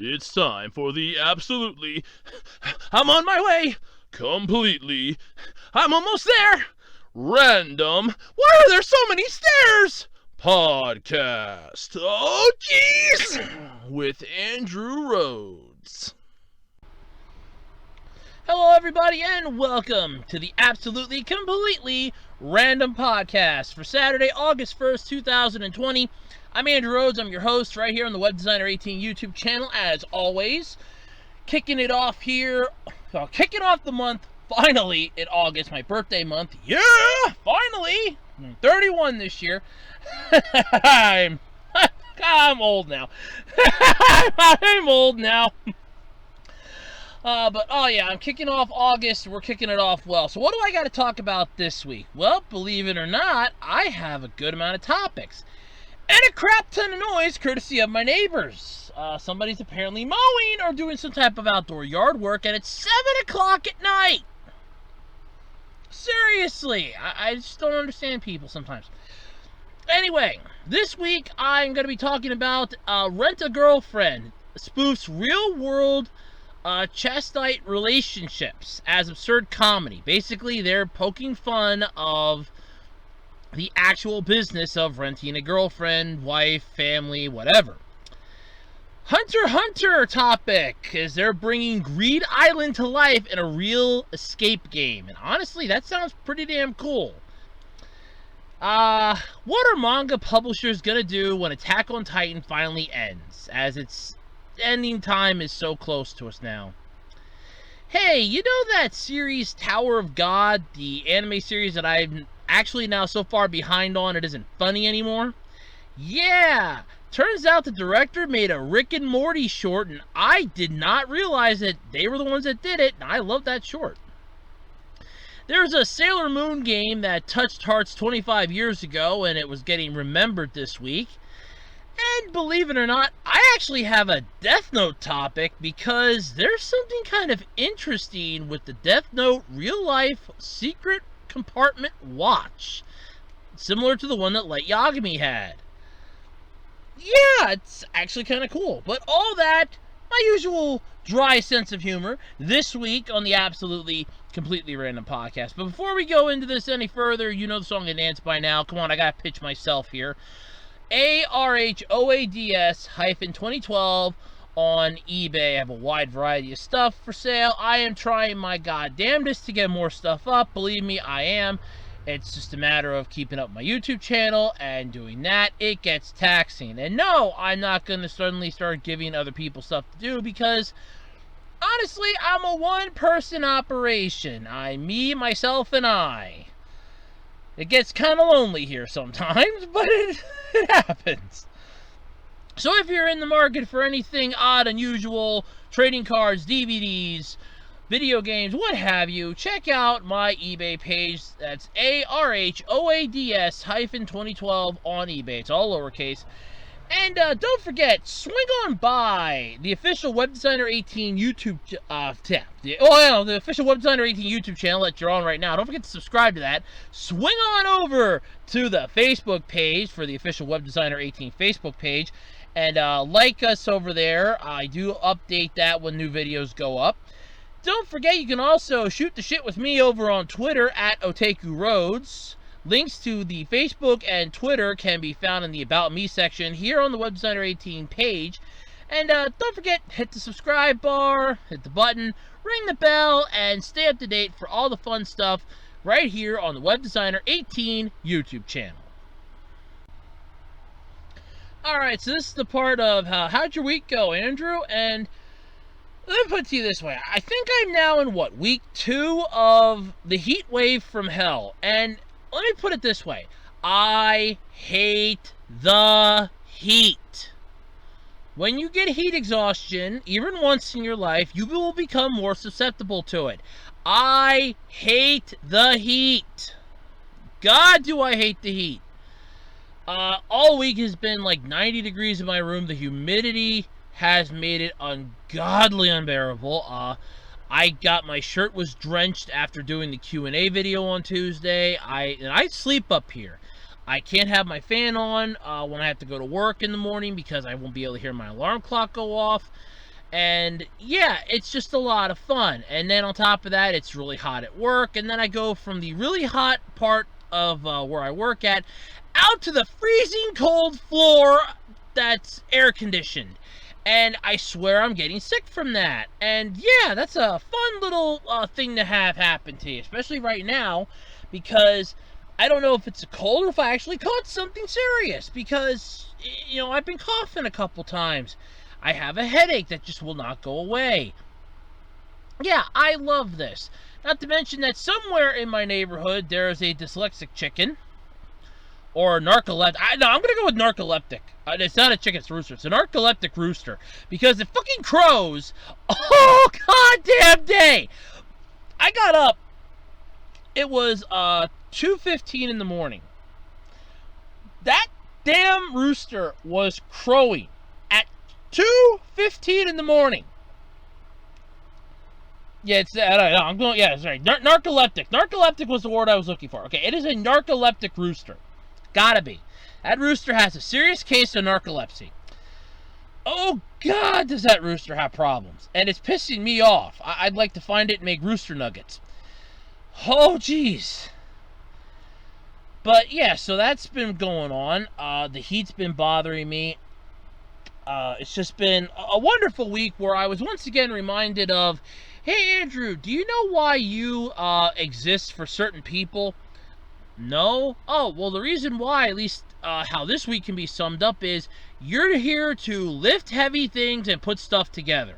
It's time for the absolutely, I'm on my way, completely, I'm almost there, random, why are there so many stairs? Podcast. Oh, jeez! With Andrew Rhodes. Hello, everybody, and welcome to the absolutely, completely random podcast for Saturday, August 1st, 2020. I'm Andrew Rhodes. I'm your host right here on the Web Designer 18 YouTube channel, as always. Kicking it off here, kicking off the month, finally, in August, my birthday month. Yeah, finally! I'm 31 this year. I'm old now. I'm old now. But I'm kicking off August. We're kicking it off well. So what do I got to talk about this week? Well, believe it or not, I have a good amount of topics. And a crap ton of noise courtesy of my neighbors. Somebody's apparently mowing or doing some type of outdoor yard work, and it's 7 o'clock at night. Seriously, I just don't understand people sometimes. Anyway, this week I'm going to be talking about Rent a Girlfriend spoofs real-world chastite relationships as absurd comedy. Basically, they're poking fun of the actual business of renting a girlfriend, wife, family, whatever. Hunter x Hunter topic is they're bringing Greed Island to life in a real escape game. And honestly, that sounds pretty damn cool. What are manga publishers gonna do when Attack on Titan finally ends, as its ending time is so close to us now? Hey, you know that series Tower of God, the anime series that I'm actually now so far behind on it isn't funny anymore? Yeah, turns out the director made a Rick and Morty short, and I did not realize that they were the ones that did it, and I love that short. There's a Sailor Moon game that touched hearts 25 years ago, and it was getting remembered this week. And believe it or not, I actually have a Death Note topic because there's something kind of interesting with the Death Note real-life secret compartment watch, similar to the one that Light Yagami had. Yeah, it's actually kind of cool. But all that, my usual dry sense of humor, this week on the absolutely, completely random podcast. But before we go into this any further, you know the song and dance by now. Come on, I gotta pitch myself here. ARHOADS-2012 on eBay. I have a wide variety of stuff for sale. I am trying my goddamnedest to get more stuff up. Believe me, I am. It's just a matter of keeping up my YouTube channel, and doing that, it gets taxing. And no, I'm not going to suddenly start giving other people stuff to do, because honestly, I'm a one-person operation. Me, myself, and I. It gets kind of lonely here sometimes, but it happens. So if you're in the market for anything odd, unusual, trading cards, DVDs, video games, what have you, check out my eBay page. That's ARHOADS-2012 on eBay. It's all lowercase. And don't forget, swing on by the official Web Designer 18 YouTube the official Web Designer 18 YouTube channel that you're on right now. Don't forget to subscribe to that. Swing on over to the Facebook page for the official Web Designer 18 Facebook page, and like us over there. I do update that when new videos go up. Don't forget, you can also shoot the shit with me over on Twitter at Otaku Rhodes. Links to the Facebook and Twitter can be found in the About Me section here on the Web Designer 18 page. And don't forget, hit the subscribe bar, hit the button, ring the bell, and stay up to date for all the fun stuff right here on the Web Designer 18 YouTube channel. Alright, so this is the part of how'd your week go, Andrew? And let me put it to you this way. I think I'm now in, week 2 of the heat wave from hell. And let me put it this way. I hate the heat. When you get heat exhaustion, even once in your life, you will become more susceptible to it. I hate the heat. God, do I hate the heat. All week has been like 90 degrees in my room. The humidity has made it ungodly unbearable. My shirt was drenched after doing the Q&A video on Tuesday. I sleep up here. I can't have my fan on when I have to go to work in the morning because I won't be able to hear my alarm clock go off. And yeah, it's just a lot of fun. And then on top of that, it's really hot at work. And then I go from the really hot part of where I work at out to the freezing cold floor that's air conditioned. And I swear I'm getting sick from that. And yeah, that's a fun little thing to have happen to you, especially right now, because I don't know if it's a cold or if I actually caught something serious, because, you know, I've been coughing a couple times. I have a headache that just will not go away. Yeah, I love this. Not to mention that somewhere in my neighborhood there is a dyslexic chicken. Or narcoleptic. No, I'm going to go with narcoleptic. It's not a chicken, it's a rooster. It's a narcoleptic rooster. Because it fucking crows all goddamn day. I got up. It was 2:15 in the morning. That damn rooster was crowing at 2:15 in the morning. Yeah, it's I'm going. Yeah, sorry. Narcoleptic. Narcoleptic was the word I was looking for. Okay, it is a narcoleptic rooster. Gotta be. That rooster has a serious case of narcolepsy. Oh God, does that rooster have problems? And it's pissing me off. I'd like to find it and make rooster nuggets. Oh jeez. But yeah, so that's been going on. The heat's been bothering me. It's just been a wonderful week where I was once again reminded of, hey Andrew, do you know why you exist for certain people? No? Oh, well, the reason why, at least how this week can be summed up, is you're here to lift heavy things and put stuff together.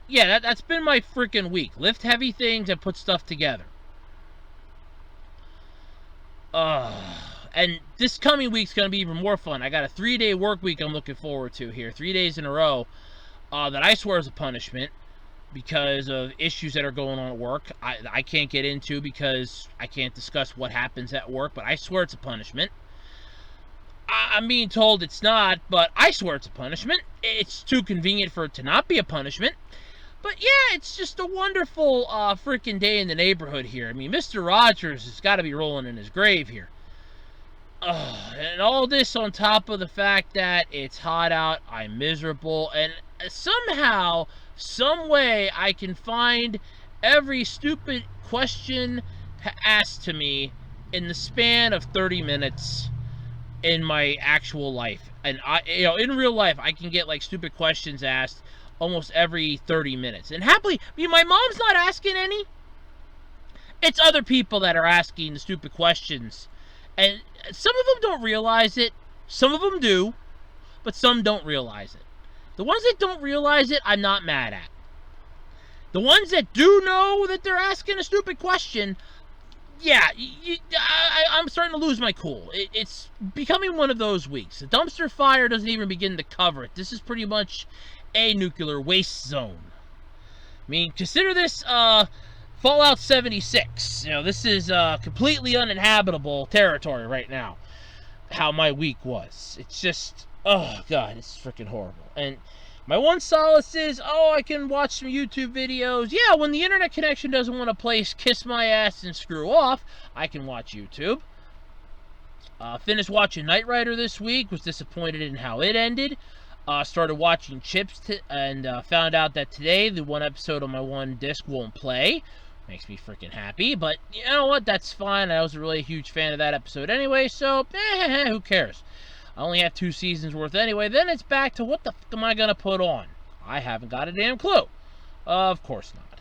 Yeah, that's been my freaking week. Lift heavy things and put stuff together. And this coming week's going to be even more fun. I got a 3-day work week I'm looking forward to here. 3 days in a row that I swear is a punishment, because of issues that are going on at work. I can't get into because I can't discuss what happens at work, but I swear it's a punishment. I'm being told it's not, but I swear it's a punishment. It's too convenient for it to not be a punishment. But yeah, it's just a wonderful freaking day in the neighborhood here. I mean, Mr. Rogers has got to be rolling in his grave here. And all this on top of the fact that it's hot out, I'm miserable, and somehow, some way, I can find every stupid question asked to me in the span of 30 minutes in my actual life. And in real life, I can get like stupid questions asked almost every 30 minutes. And happily, my mom's not asking any. It's other people that are asking the stupid questions. And some of them don't realize it. Some of them do. But some don't realize it. The ones that don't realize it, I'm not mad at. The ones that do know that they're asking a stupid question, yeah, I'm starting to lose my cool. It's becoming one of those weeks. The dumpster fire doesn't even begin to cover it. This is pretty much a nuclear waste zone. I mean, consider this Fallout 76. You know, this is completely uninhabitable territory right now. How my week was. It's just, oh God, it's freaking horrible. And my one solace is, I can watch some YouTube videos. Yeah, when the internet connection doesn't want to play Kiss My Ass and Screw Off, I can watch YouTube. Finished watching Knight Rider this week. Was disappointed in how it ended. Started watching Chips and found out that today the one episode on my one disc won't play. Makes me freaking happy. But you know what? That's fine. I was really a huge fan of that episode anyway, so who cares? I only have 2 seasons worth anyway. Then it's back to what the fuck am I going to put on? I haven't got a damn clue. Of course not.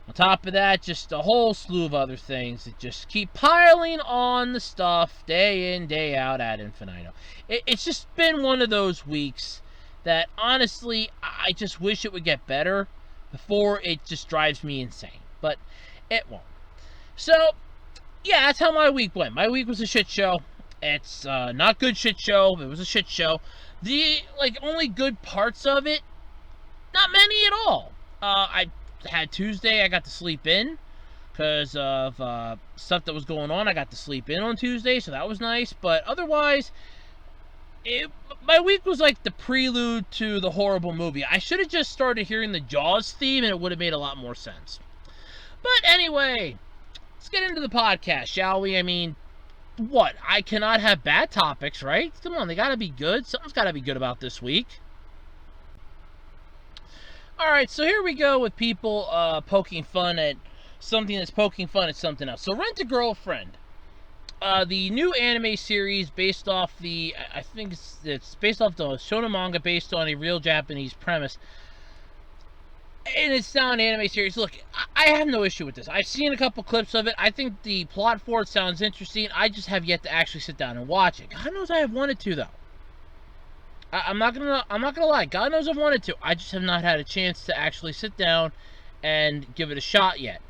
On top of that, just a whole slew of other things that just keep piling on the stuff day in, day out ad infinitum. It's just been one of those weeks that, honestly, I just wish it would get better before it just drives me insane. But it won't. So, yeah, that's how my week went. My week was a shit show. It's not good shit show. It was a shit show. The only good parts of it, not many at all. I had Tuesday. I got to sleep in because of stuff that was going on. I got to sleep in on Tuesday, so that was nice. But otherwise, my week was like the prelude to the horrible movie. I should have just started hearing the Jaws theme, and it would have made a lot more sense. But anyway, let's get into the podcast, shall we? I mean, what? I cannot have bad topics, right? Come on, they gotta be good. Something's gotta be good about this week. Alright, so here we go with people poking fun at something that's poking fun at something else. So Rent a Girlfriend. The new anime series based off the, I think it's based off the shonen manga based on a real Japanese premise. And it's now an anime series. Look, I have no issue with this. I've seen a couple clips of it. I think the plot for it sounds interesting. I just have yet to actually sit down and watch it. God knows I have wanted to, though. I'm not gonna lie. God knows I've wanted to. I just have not had a chance to actually sit down and give it a shot yet.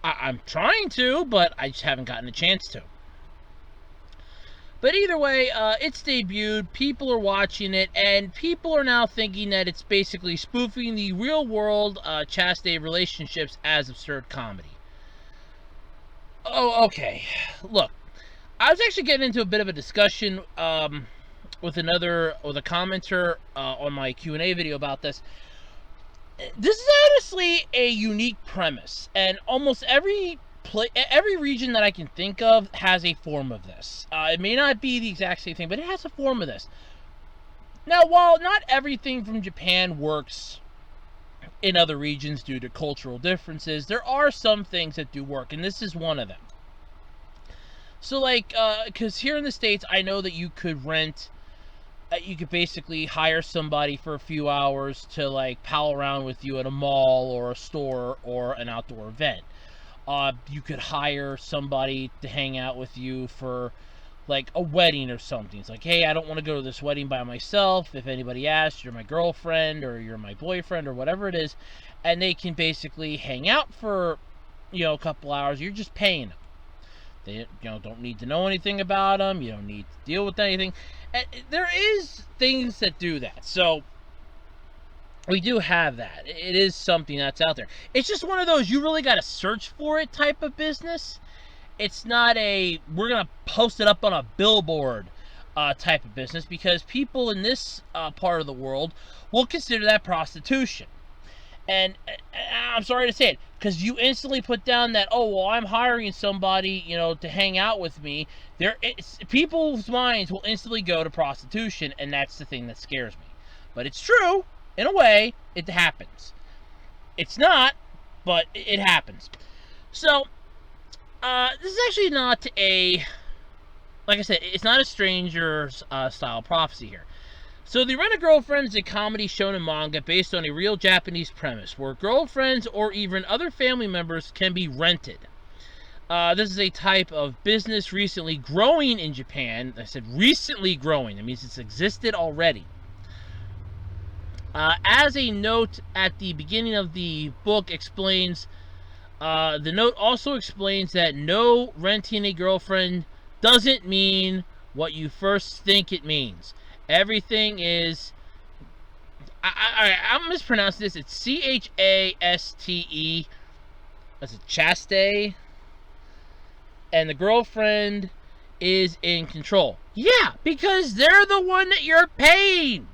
I'm trying to, but I just haven't gotten a chance to. But either way, it's debuted, people are watching it, and people are now thinking that it's basically spoofing the real-world chastity relationships as absurd comedy. Oh, okay. Look, I was actually getting into a bit of a discussion with a commenter on my Q&A video about this. This is honestly a unique premise, and almost every region that I can think of has a form of this. It may not be the exact same thing, but it has a form of this. Now, while not everything from Japan works in other regions due to cultural differences, there are some things that do work, and this is one of them. So, like, because here in the States, I know that you could you could basically hire somebody for a few hours to, like, pal around with you at a mall or a store or an outdoor event. You could hire somebody to hang out with you for, like, a wedding or something. It's like, hey, I don't want to go to this wedding by myself. If anybody asks, you're my girlfriend or you're my boyfriend or whatever it is. And they can basically hang out for, a couple hours. You're just paying them. They, don't need to know anything about them. You don't need to deal with anything. And there is things that do that. So we do have that. It is something that's out there. It's just one of those you really got to search for it type of business. It's not a we're going to post it up on a billboard type of business, because people in this part of the world will consider that prostitution. And I'm sorry to say it, because you instantly put down that, oh, well, I'm hiring somebody, to hang out with me. People's minds will instantly go to prostitution, and that's the thing that scares me. But it's true. In a way, it happens. It's not, but it happens. So, this is actually not like I said, it's not a stranger's style prophecy here. So, the Rent a Girlfriend is a comedy shonen manga based on a real Japanese premise, where girlfriends or even other family members can be rented. This is a type of business recently growing in Japan. I said recently growing. That means it's existed already. As a note at the beginning of the book explains, the note also explains that no, renting a girlfriend doesn't mean what you first think it means. Everything is... I'm mispronouncing this. It's C-H-A-S-T-E. That's a chaste. And the girlfriend is in control. Yeah, because they're the one that you're paying.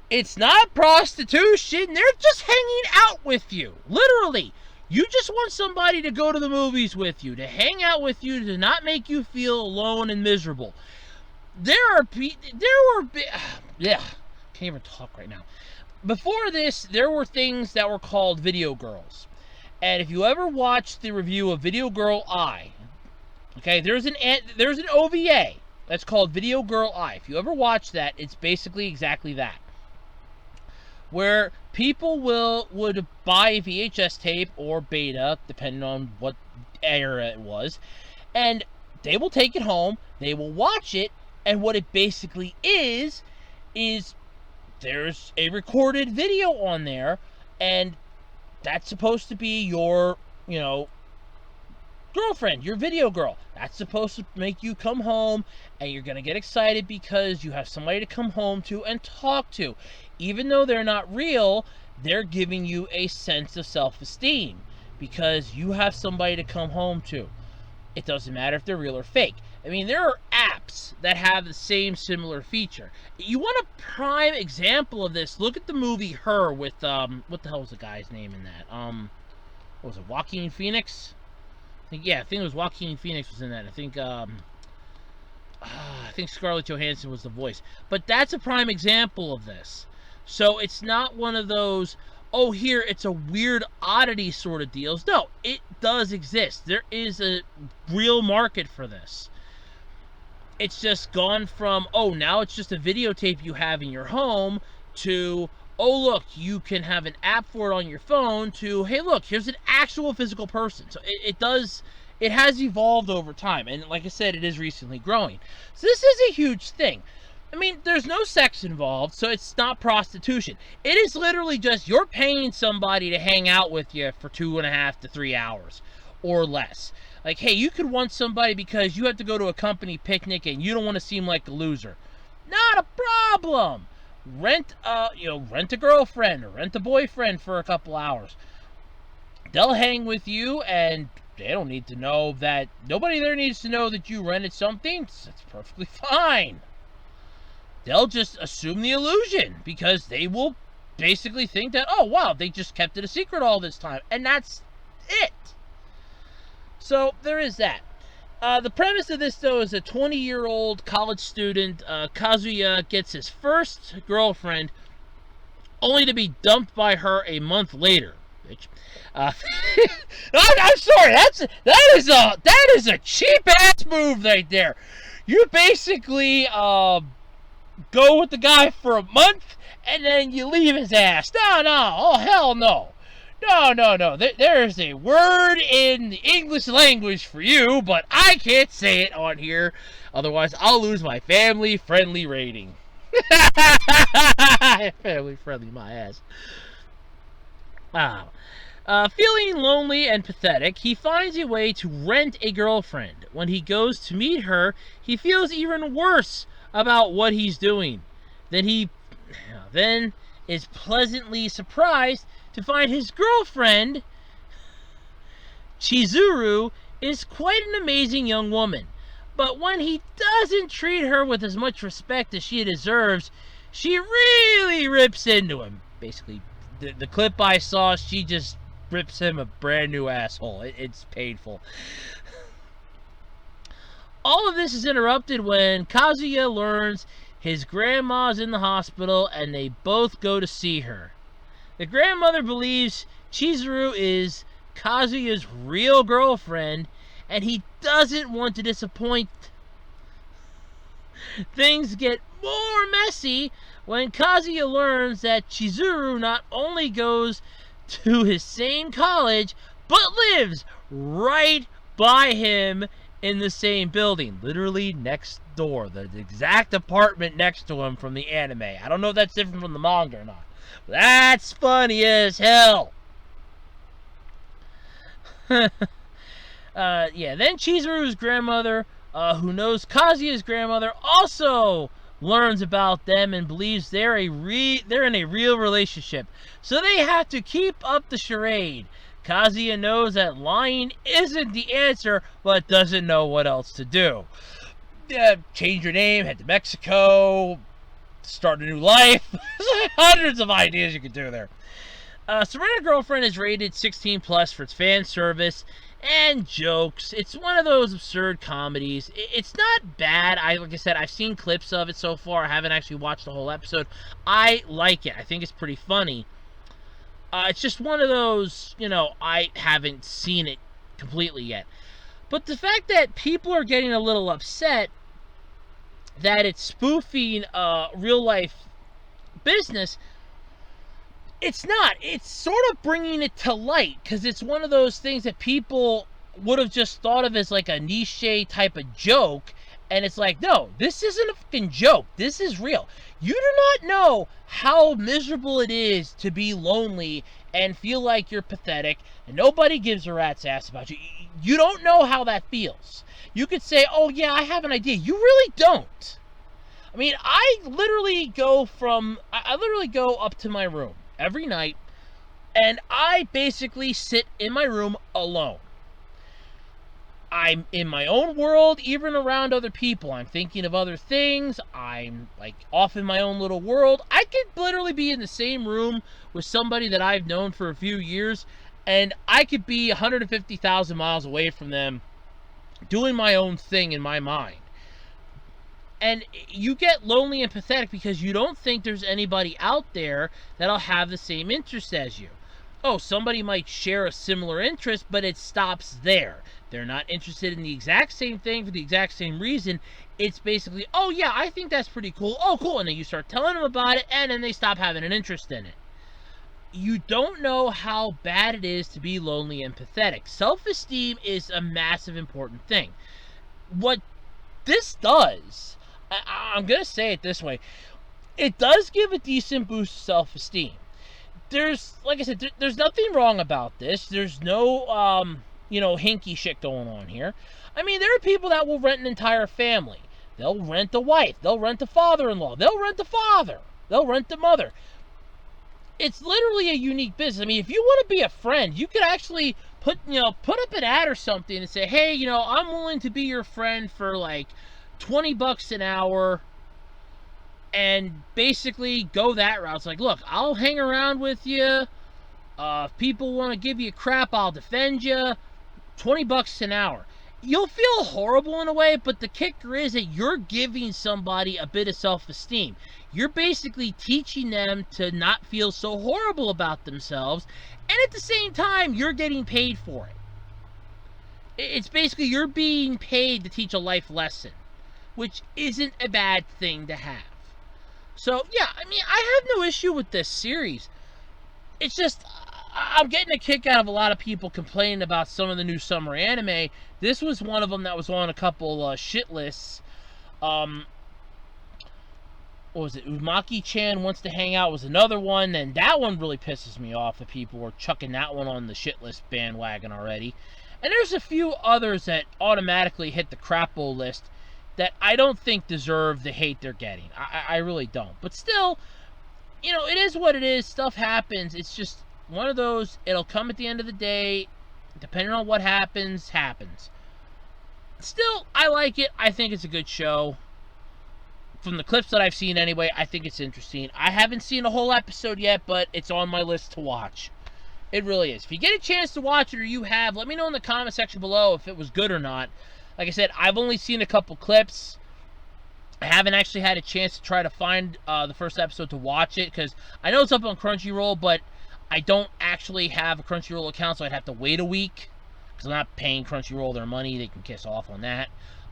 It's not prostitution. They're just hanging out with you. Literally. You just want somebody to go to the movies with you, to hang out with you, to not make you feel alone and miserable. Can't even talk right now. Before this, there were things that were called video girls. And if you ever watched the review of Video Girl I, okay, there's an OVA that's called Video Girl I. If you ever watch that, it's basically exactly that. Where people would buy a VHS tape or beta, depending on what era it was, and they will take it home, they will watch it, and what it basically is there's a recorded video on there, and that's supposed to be your, girlfriend, your video girl. That's supposed to make you come home, and you're going to get excited because you have somebody to come home to and talk to. Even though they're not real, they're giving you a sense of self-esteem because you have somebody to come home to. It doesn't matter if they're real or fake. I mean, there are apps that have the same similar feature. You want a prime example of this? Look at the movie Her with, what the hell was the guy's name in that? What was it, Joaquin Phoenix? I think it was Joaquin Phoenix was in that. I think Scarlett Johansson was the voice. But that's a prime example of this. So it's not one of those, oh, here, it's a weird oddity sort of deals. No, it does exist. There is a real market for this. It's just gone from, oh, now it's just a videotape you have in your home, to, oh, look, you can have an app for it on your phone, to, hey, look, here's an actual physical person. So it has evolved over time. And like I said, it is recently growing. So this is a huge thing. I mean, there's no sex involved, so it's not prostitution. It is literally just you're paying somebody to hang out with you for 2.5 to 3 hours or less. Like, hey, you could want somebody because you have to go to a company picnic and you don't want to seem like a loser. Not a problem. Rent a girlfriend or rent a boyfriend for a couple hours. They'll hang with you, and they don't need to know that. Nobody there needs to know that you rented something. That's perfectly fine. They'll just assume the illusion because they will basically think that, oh, wow, they just kept it a secret all this time. And that's it. So there is that. The premise of this, though, is a 20-year-old college student, Kazuya, gets his first girlfriend only to be dumped by her a month later. Which, I'm sorry, that is a cheap-ass move right there. You basically go with the guy for a month, and then you leave his ass. No, oh, hell no. No. There's a word in the English language for you, but I can't say it on here. Otherwise, I'll lose my family-friendly rating. Family-friendly, my ass. Wow. Feeling lonely and pathetic, he finds a way to rent a girlfriend. When he goes to meet her, he feels even worse about what he's doing. Then is pleasantly surprised to find his girlfriend, Chizuru, is quite an amazing young woman. But when he doesn't treat her with as much respect as she deserves, she really rips into him. Basically, the clip I saw, she just rips him a brand new asshole. It's painful. All of this is interrupted when Kazuya learns his grandma's in the hospital and they both go to see her. The grandmother believes Chizuru is Kazuya's real girlfriend, and he doesn't want to disappoint. Things get more messy when Kazuya learns that Chizuru not only goes to his same college, but lives right by him in the same building. Literally next door. The exact apartment next to him from the anime. I don't know if that's different from the manga or not. That's funny as hell. Then Chizuru's grandmother, who knows Kazuya's grandmother, also learns about them and believes they're in a real relationship. So they have to keep up the charade. Kazuya knows that lying isn't the answer, but doesn't know what else to do. Change your name, head to Mexico, start a new life. There's hundreds of ideas you could do there. Serena Girlfriend is rated 16 plus for its fan service and jokes. It's one of those absurd comedies. It's not bad. Like I said, I've seen clips of it so far. I haven't actually watched the whole episode. I like it. I think it's pretty funny. It's just one of those, I haven't seen it completely yet. But the fact that people are getting a little upset that it's spoofing real life business, it's not. It's sort of bringing it to light, because it's one of those things that people would have just thought of as like a niche type of joke, and it's like, no, this isn't a fucking joke. This is real. You do not know how miserable it is to be lonely and feel like you're pathetic and nobody gives a rat's ass about you. You don't know how that feels. You could say, oh yeah, I have an idea. You really don't. I mean, I literally go up to my room every night, and I basically sit in my room alone. I'm in my own world, even around other people. I'm thinking of other things. I'm like off in my own little world. I could literally be in the same room with somebody that I've known for a few years, and I could be 150,000 miles away from them doing my own thing in my mind. And you get lonely and pathetic because you don't think there's anybody out there that'll have the same interest as you. Oh, somebody might share a similar interest, but it stops there. They're not interested in the exact same thing for the exact same reason. It's basically, oh yeah, I think that's pretty cool. Oh, cool. And then you start telling them about it, and then they stop having an interest in it. You don't know how bad it is to be lonely and pathetic. Self-esteem is a massive important thing. What this does, I'm going to say it this way, it does give a decent boost to self-esteem. There's, like I said, there's nothing wrong about this. There's no, hinky shit going on here. I mean, there are people that will rent an entire family. They'll rent a wife. They'll rent a father-in-law. They'll rent a father. They'll rent a mother. It's literally a unique business. I mean, if you want to be a friend, you could actually put up an ad or something and say, hey, I'm willing to be your friend for like $20 an hour, and basically go that route. It's like, look, I'll hang around with you. If people want to give you crap, I'll defend you. $20 an hour. You'll feel horrible in a way, but the kicker is that you're giving somebody a bit of self-esteem. You're basically teaching them to not feel so horrible about themselves, and at the same time, you're getting paid for it. It's basically you're being paid to teach a life lesson, which isn't a bad thing to have. So, yeah, I mean, I have no issue with this series. It's just, I'm getting a kick out of a lot of people complaining about some of the new summer anime. This was one of them that was on a couple shit lists. What was it? Uzumaki-chan Wants to Hang Out was another one, and that one really pisses me off that people were chucking that one on the shit list bandwagon already. And there's a few others that automatically hit the crapo list that I don't think deserve the hate they're getting. I really don't. But still, it is what it is. Stuff happens. It's just one of those, it'll come at the end of the day. Depending on what happens. Still, I like it. I think it's a good show. From the clips that I've seen anyway, I think it's interesting. I haven't seen a whole episode yet, but it's on my list to watch. It really is. If you get a chance to watch it, or you have, let me know in the comment section below if it was good or not. Like I said, I've only seen a couple clips. I haven't actually had a chance to try to find the first episode to watch it, because I know it's up on Crunchyroll, but I don't actually have a Crunchyroll account, so I'd have to wait a week, because I'm not paying Crunchyroll their money. They can kiss off on that.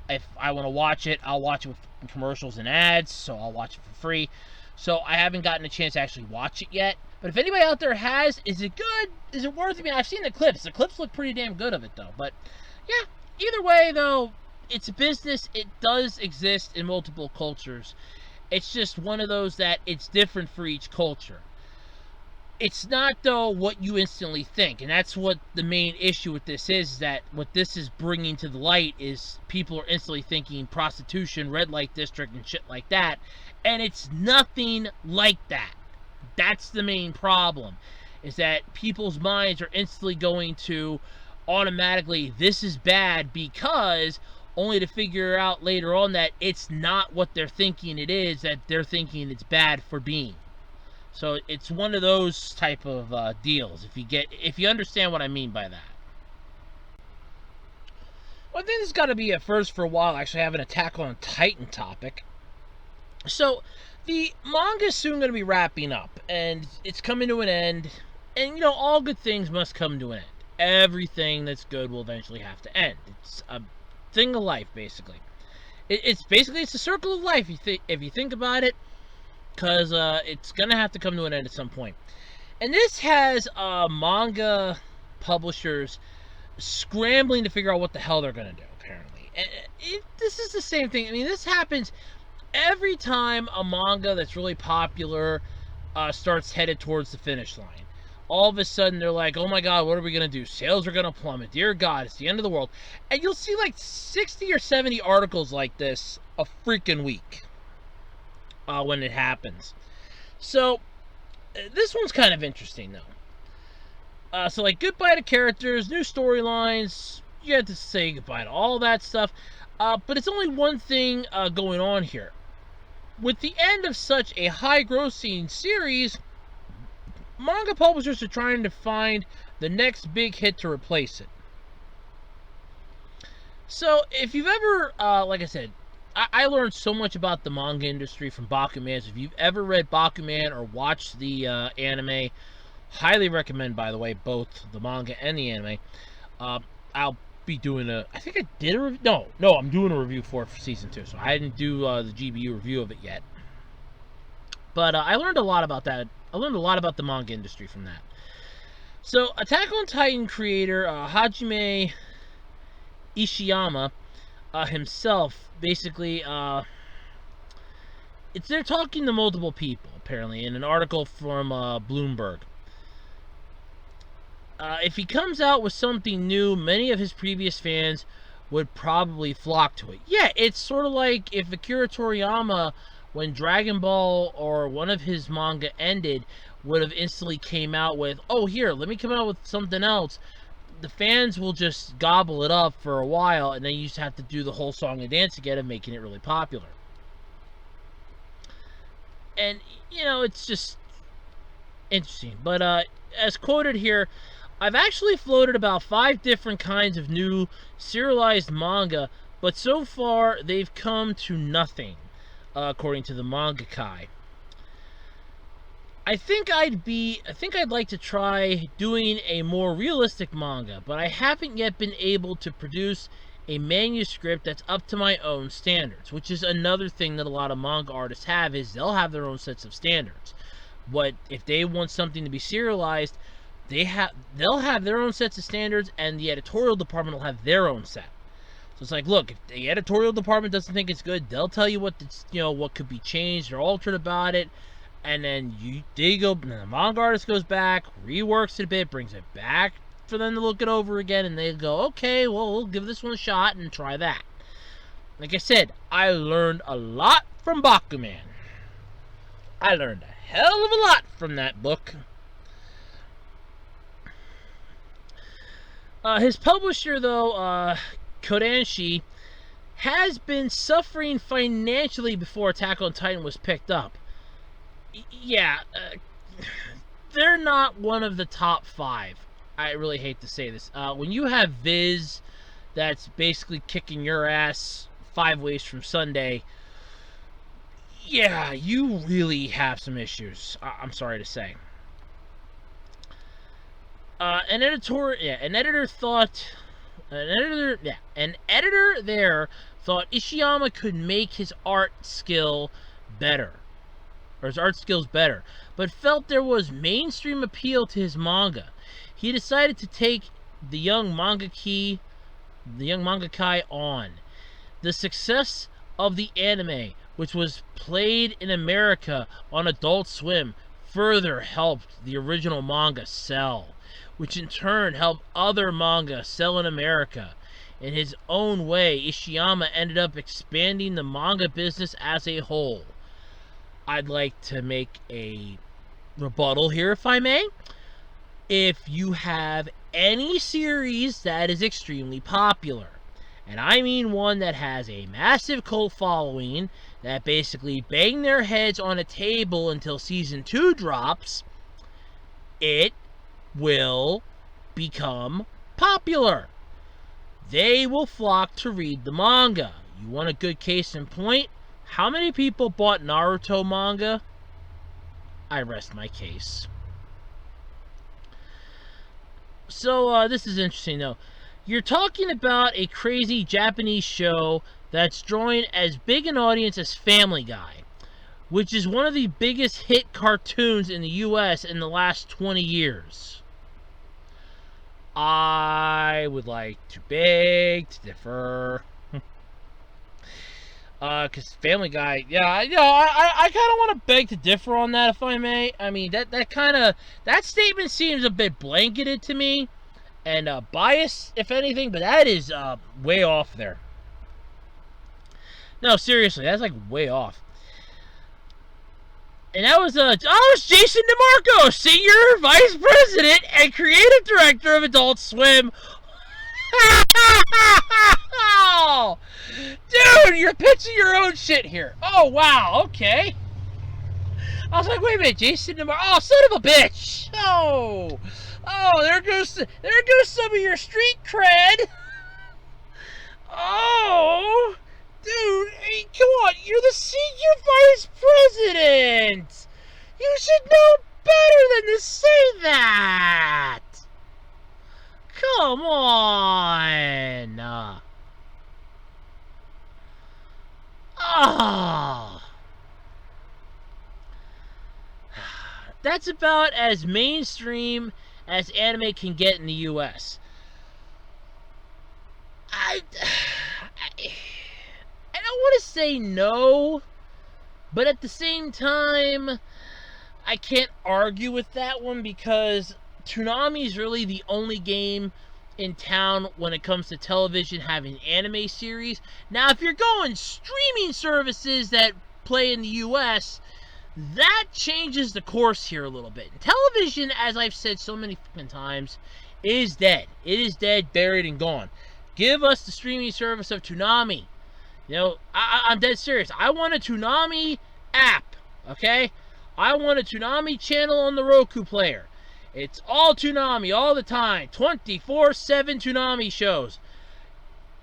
If I want to watch it, I'll watch it with commercials and ads, so I'll watch it for free. So I haven't gotten a chance to actually watch it yet. But if anybody out there has, is it good? Is it worth it? I mean, I've seen the clips. The clips look pretty damn good of it, though. But, yeah, either way, though, it's a business. It does exist in multiple cultures. It's just one of those that it's different for each culture. It's not, though, what you instantly think. And that's what the main issue with this is that what this is bringing to the light is people are instantly thinking prostitution, red light district, and shit like that. And it's nothing like that. That's the main problem, is that people's minds are instantly going to automatically, this is bad because, only to figure out later on that it's not what they're thinking it is, that they're thinking it's bad for being. So it's one of those type of deals, if you understand what I mean by that. Well, I think this has got to be a first for a while, actually have an Attack on Titan topic. So, the manga is soon going to be wrapping up, and it's coming to an end, and, all good things must come to an end. Everything that's good will eventually have to end. It's a thing of life, basically. It's a circle of life, if you think about it, because it's going to have to come to an end at some point. And this has manga publishers scrambling to figure out what the hell they're going to do, apparently. And this is the same thing. I mean, this happens every time a manga that's really popular starts headed towards the finish line. All of a sudden, they're like, oh my god, what are we going to do? Sales are going to plummet. Dear God, it's the end of the world. And you'll see like 60 or 70 articles like this a freaking week when it happens. So, this one's kind of interesting, though. So, like, goodbye to characters, new storylines, you have to say goodbye to all that stuff. But it's only one thing going on here. With the end of such a high-grossing series, manga publishers are trying to find the next big hit to replace it. So, if you've ever, like I said, I learned so much about the manga industry from Bakuman. So if you've ever read Bakuman or watched the anime, highly recommend, by the way, both the manga and the anime. I'll be doing I think I did a review. No, I'm doing a review for season 2. So I didn't do the GBU review of it yet. But I learned a lot about that. I learned a lot about the manga industry from that. So Attack on Titan creator Hajime Ishiyama himself, basically, they're talking to multiple people, apparently, in an article from Bloomberg. If he comes out with something new, many of his previous fans would probably flock to it. Yeah, it's sort of like if Akira Toriyama, when Dragon Ball or one of his manga ended, would have instantly came out with, oh, here, let me come out with something else. The fans will just gobble it up for a while, and then you just have to do the whole song and dance again of making it really popular. And, it's just interesting. But as quoted here, I've actually floated about 5 different kinds of new serialized manga, but so far they've come to nothing, according to the mangaka. I think I'd like to try doing a more realistic manga, but I haven't yet been able to produce a manuscript that's up to my own standards, which is another thing that a lot of manga artists have, is they'll have their own sets of standards. But if they want something to be serialized, they'll have their own sets of standards, and the editorial department will have their own set. So it's like, look, if the editorial department doesn't think it's good, they'll tell you what could be changed or altered about it. And then the manga artist goes back, reworks it a bit, brings it back for them to look it over again, and they go, okay, well, we'll give this one a shot and try that. Like I said, I learned a lot from Bakuman. I learned a hell of a lot from that book. His publisher, though, Kodansha, has been suffering financially before Attack on Titan was picked up. Yeah, they're not one of the top 5. I really hate to say this. When you have Viz that's basically kicking your ass 5 ways from Sunday, yeah, you really have some issues. I'm sorry to say. An editor there thought Ishiyama could make his art skills better, but felt there was mainstream appeal to his manga. He decided to take the young mangakai on. The success of the anime, which was played in America on Adult Swim, further helped the original manga sell, which in turn helped other manga sell in America. In his own way, Ishiyama ended up expanding the manga business as a whole. I'd like to make a rebuttal here, if I may. If you have any series that is extremely popular, and I mean one that has a massive cult following, that basically bang their heads on a table until season 2 drops, it will become popular. They will flock to read the manga. You want a good case in point? How many people bought Naruto manga? I rest my case. So, this is interesting, though. You're talking about a crazy Japanese show that's drawing as big an audience as Family Guy, which is one of the biggest hit cartoons in the U.S. in the last 20 years. I would like to beg to differ. Because Family Guy, I kind of want to beg to differ on that, if I may. I mean, that statement seems a bit blanketed to me, and biased, if anything, but that is way off there. No, seriously, that's like way off. And that was Jason DeMarco, Senior Vice President and Creative Director of Adult Swim. Dude, you're pitching your own shit here. Oh, wow, okay. I was like, wait a minute, Jason DeMarco. Oh, son of a bitch. Oh, there goes some of your street cred. Oh, Dude, hey, come on, you're the senior vice president! You should know better than to say that! Come on! That's about as mainstream as anime can get in the US. I don't want to say no, but at the same time, I can't argue with that one because Toonami is really the only game in town when it comes to television having anime series. Now, if you're going streaming services that play in the US, that changes the course here a little bit. Television, as I've said so many fucking times, is dead. It is dead, buried, and gone. Give us the streaming service of Toonami. You know, I'm dead serious. I want a Toonami app, okay? I want a Toonami channel on the Roku player. It's all Toonami all the time. 24/7 Toonami shows.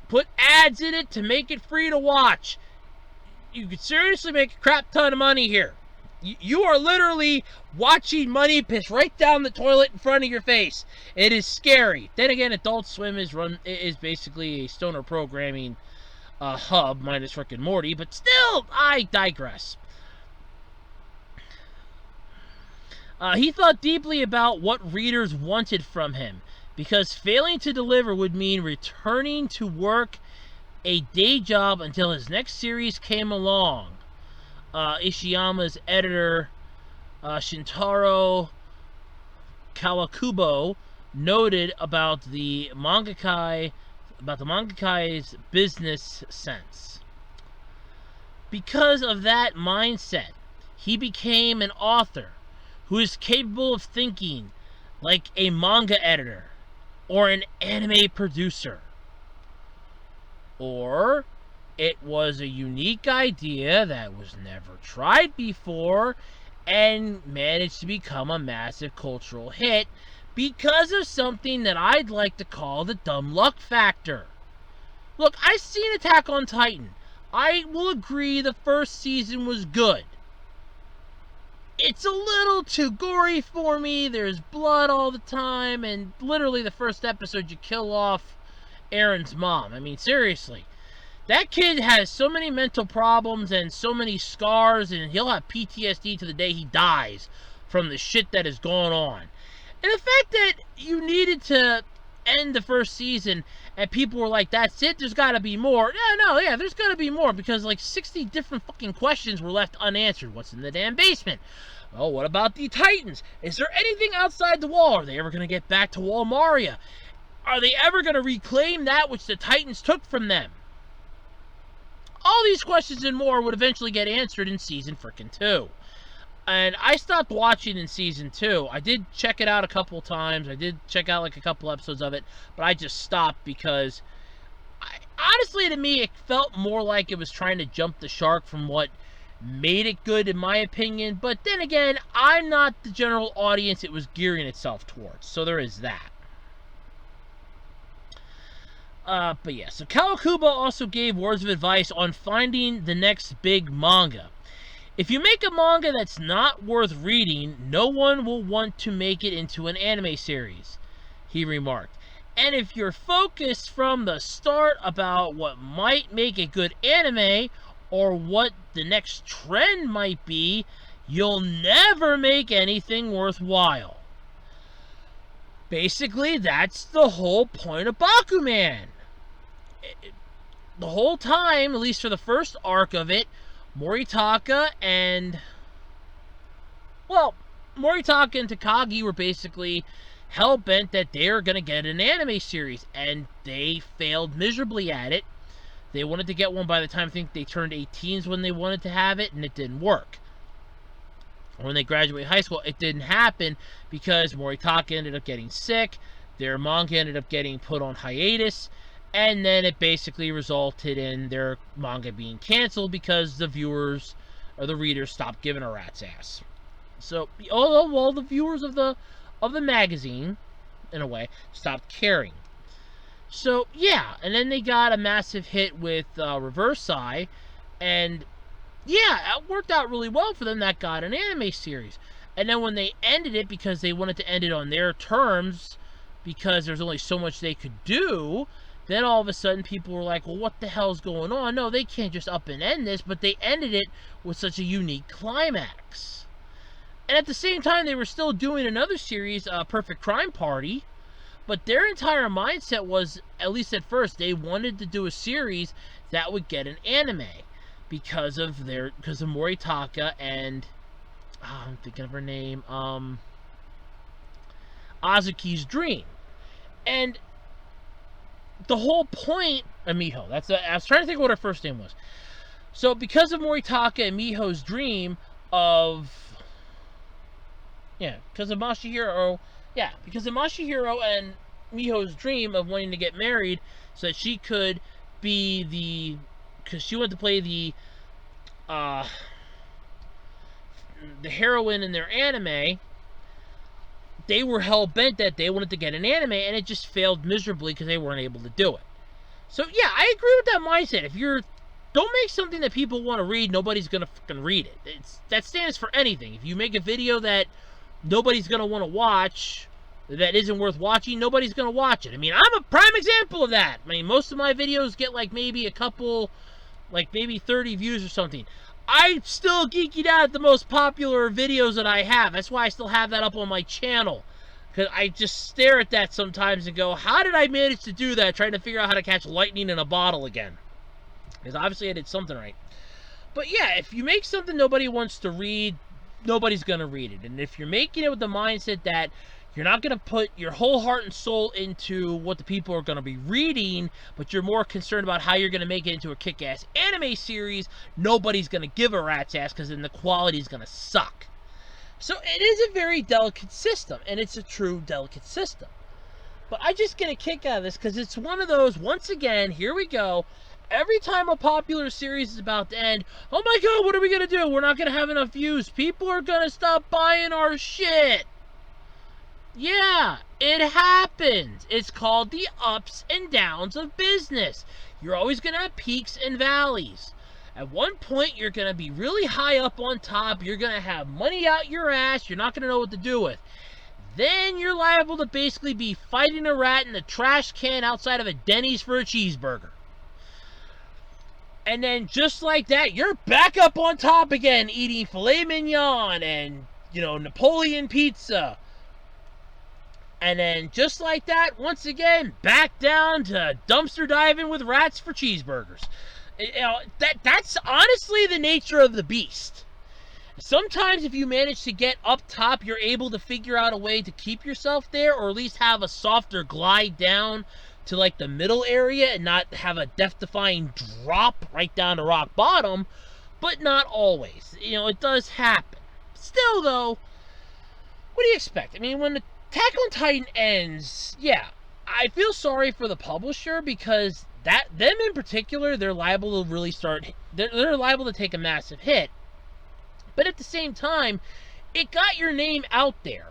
Put ads in it to make it free to watch. You could seriously make a crap ton of money here. You are literally watching money piss right down the toilet in front of your face. It is scary. Then again, Adult Swim is basically a stoner programming hub, minus Rick and Morty, but still, I digress. He thought deeply about what readers wanted from him, because failing to deliver would mean returning to work a day job until his next series came along. Ishiyama's editor, Shintaro Kawakubo, noted about the mangakai's business sense. Because of that mindset, he became an author who is capable of thinking like a manga editor or an anime producer. Or it was a unique idea that was never tried before and managed to become a massive cultural hit because of something that I'd like to call the dumb luck factor. Look, I've seen Attack on Titan. I will agree the first season was good. It's a little too gory for me. There's blood all the time, and literally the first episode you kill off Aaron's mom. I mean, seriously. That kid has so many mental problems and so many scars, and he'll have PTSD to the day he dies from the shit that has gone on. And the fact that you needed to end the first season and people were like, that's it, there's got to be more. Yeah, there's got to be more, because like 60 different fucking questions were left unanswered. What's in the damn basement? Well, what about the Titans? Is there anything outside the wall? Are they ever going to get back to Walmaria? Are they ever going to reclaim that which the Titans took from them? All these questions and more would eventually get answered in season frickin' 2. And I stopped watching in season 2. I did check it out a couple times. I did check out like a couple episodes of it, but I just stopped because, honestly, to me, it felt more like it was trying to jump the shark from what made it good, in my opinion. But then again, I'm not the general audience it was gearing itself towards, so there is that. But yeah, so Kawakubo also gave words of advice on finding the next big manga. If you make a manga that's not worth reading, no one will want to make it into an anime series, he remarked. And if you're focused from the start about what might make a good anime, or what the next trend might be, you'll never make anything worthwhile. Basically, that's the whole point of Bakuman. The whole time, at least for the first arc of it, Moritaka and Takagi were basically hell-bent that they were going to get an anime series, and they failed miserably at it. They wanted to get one by the time I think they turned 18s when they wanted to have it, and it didn't work. When they graduated high school, it didn't happen because Moritaka ended up getting sick, their manga ended up getting put on hiatus, and then it basically resulted in their manga being canceled because the viewers, or the readers, stopped giving a rat's ass. So, all the viewers of the magazine, in a way, stopped caring. So, yeah, and then they got a massive hit with Reverse Eye, and yeah, it worked out really well for them. That got an anime series. And then when they ended it, because they wanted to end it on their terms, because there's only so much they could do, then all of a sudden people were like, well, what the hell's going on? No, they can't just up and end this, but they ended it with such a unique climax. And at the same time, they were still doing another series, Perfect Crime Party, but their entire mindset was, at least at first, they wanted to do a series that would get an anime because of Moritaka and I'm thinking of her name, Azuki's Dream. And the whole point of Miho, I was trying to think of what her first name was. So because of Moritaka and Miho's dream because of Masahiro and Miho's dream of wanting to get married so that she could be because she wanted to play the heroine in their anime, they were hell-bent that they wanted to get an anime, and it just failed miserably because they weren't able to do it. So yeah, I agree with that mindset. If don't make something that people want to read, nobody's gonna fucking read it. That stands for anything. If you make a video that nobody's gonna want to watch, that isn't worth watching, nobody's gonna watch it. I mean, I'm a prime example of that. I mean, most of my videos get like maybe a couple, like maybe 30 views or something. I still geeking out at the most popular videos that I have. That's why I still have that up on my channel. Because I just stare at that sometimes and go, how did I manage to do that? Trying to figure out how to catch lightning in a bottle again. Because obviously I did something right. But yeah, if you make something nobody wants to read, nobody's going to read it. And if you're making it with the mindset that you're not going to put your whole heart and soul into what the people are going to be reading, but you're more concerned about how you're going to make it into a kick-ass anime series, nobody's going to give a rat's ass because then the quality is going to suck. So it is a very delicate system, and it's a true delicate system. But I just get a kick out of this because it's one of those, once again, here we go. Every time a popular series is about to end, oh my god, what are we going to do? We're not going to have enough views. People are going to stop buying our shit. Yeah, it happens. It's called the ups and downs of business. You're always going to have peaks and valleys. At one point, you're going to be really high up on top. You're going to have money out your ass. You're not going to know what to do with. Then you're liable to basically be fighting a rat in the trash can outside of a Denny's for a cheeseburger. And then just like that, you're back up on top again, eating filet mignon and, Napoleon pizza. And then just like that, once again, back down to dumpster diving with rats for cheeseburgers. That's honestly the nature of the beast. Sometimes if you manage to get up top, you're able to figure out a way to keep yourself there, or at least have a softer glide down to like the middle area and not have a death-defying drop right down to rock bottom, but not always. It does happen. Still, though, what do you expect? I mean, when Attack on Titan ends, yeah, I feel sorry for the publisher because them in particular, they're liable to really they're liable to take a massive hit. But at the same time, it got your name out there.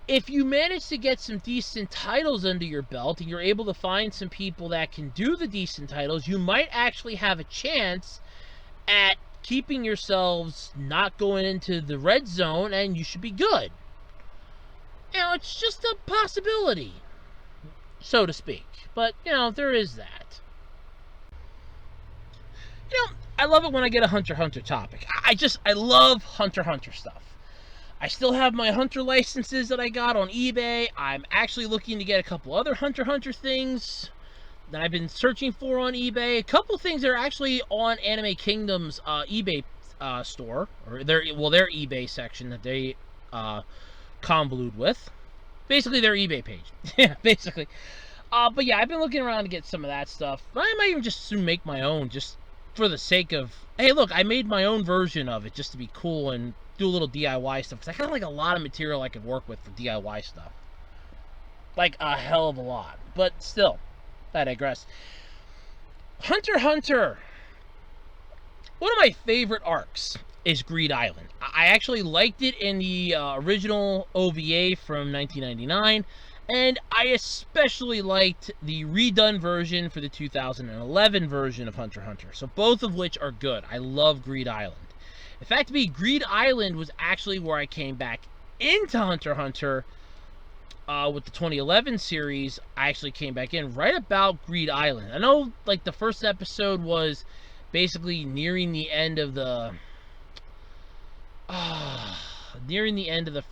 If you manage to get some decent titles under your belt and you're able to find some people that can do the decent titles, you might actually have a chance at keeping yourselves not going into the red zone, and you should be good. It's just a possibility, so to speak. But, there is that. I love it when I get a Hunter x Hunter topic. I love Hunter x Hunter stuff. I still have my Hunter licenses that I got on eBay. I'm actually looking to get a couple other Hunter x Hunter things that I've been searching for on eBay. A couple things that are actually on Anime Kingdom's eBay store, or their eBay section that they convolute with. Basically, their eBay page. Yeah, basically. But yeah, I've been looking around to get some of that stuff. I might even just soon make my own, just for the sake of, hey, look, I made my own version of it just to be cool and do a little DIY stuff. Because I got like a lot of material I could work with for DIY stuff. Like a hell of a lot. But still, I digress. Hunter x Hunter. One of my favorite arcs is Greed Island. I actually liked it in the original OVA from 1999, And I especially liked the redone version for the 2011 version of Hunter x Hunter. So both of which are good. I love Greed Island. In fact, to me, Greed Island was actually where I came back into Hunter x Hunter with the 2011 series. I actually came back in right about Greed Island. I know, like, the first episode was basically nearing the end of the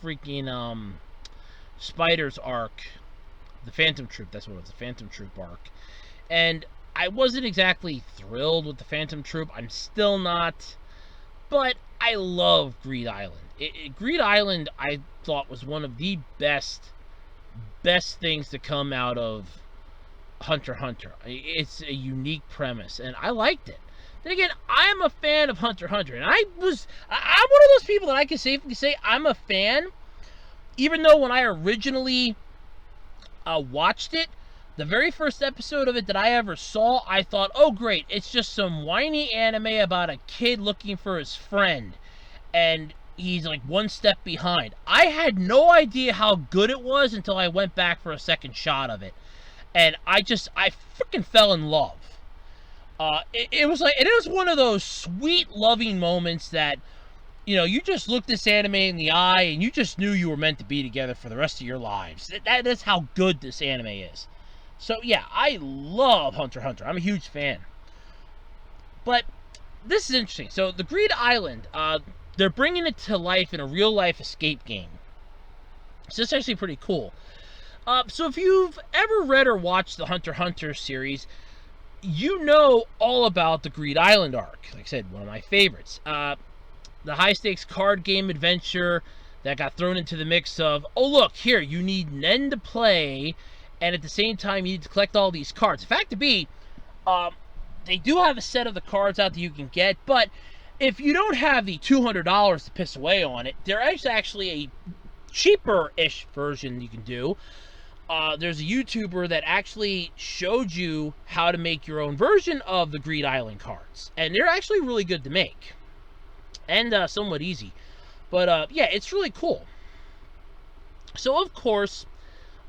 freaking Spider's arc, the Phantom Troop. That's what it was, the Phantom Troop arc. And I wasn't exactly thrilled with the Phantom Troop. I'm still not, but I love Greed Island. Greed Island, I thought, was one of the best things to come out of Hunter x Hunter. It's a unique premise, and I liked it. Then again, I'm a fan of Hunter x Hunter, and I'm one of those people that I can safely say I'm a fan, even though when I originally watched it, the very first episode of it that I ever saw, I thought, oh great, it's just some whiny anime about a kid looking for his friend, and he's like one step behind. I had no idea how good it was until I went back for a second shot of it, and I freaking fell in love. It was one of those sweet, loving moments that, you know, you just looked this anime in the eye and you just knew you were meant to be together for the rest of your lives. That's how good this anime is. So yeah, I love Hunter x Hunter. I'm a huge fan. But this is interesting. So the Greed Island, they're bringing it to life in a real-life escape game. So it's actually pretty cool. So if you've ever read or watched the Hunter x Hunter series, you know all about the Greed Island arc. Like I said, one of my favorites. The high-stakes card game adventure that got thrown into the mix of, oh look, here, you need Nen to play, and at the same time you need to collect all these cards. In fact, they do have a set of the cards out that you can get, but if you don't have the $200 to piss away on it, there is actually a cheaper-ish version you can do. There's a YouTuber that actually showed you how to make your own version of the Greed Island cards, and they're actually really good to make, and somewhat easy. But yeah, it's really cool. So of course,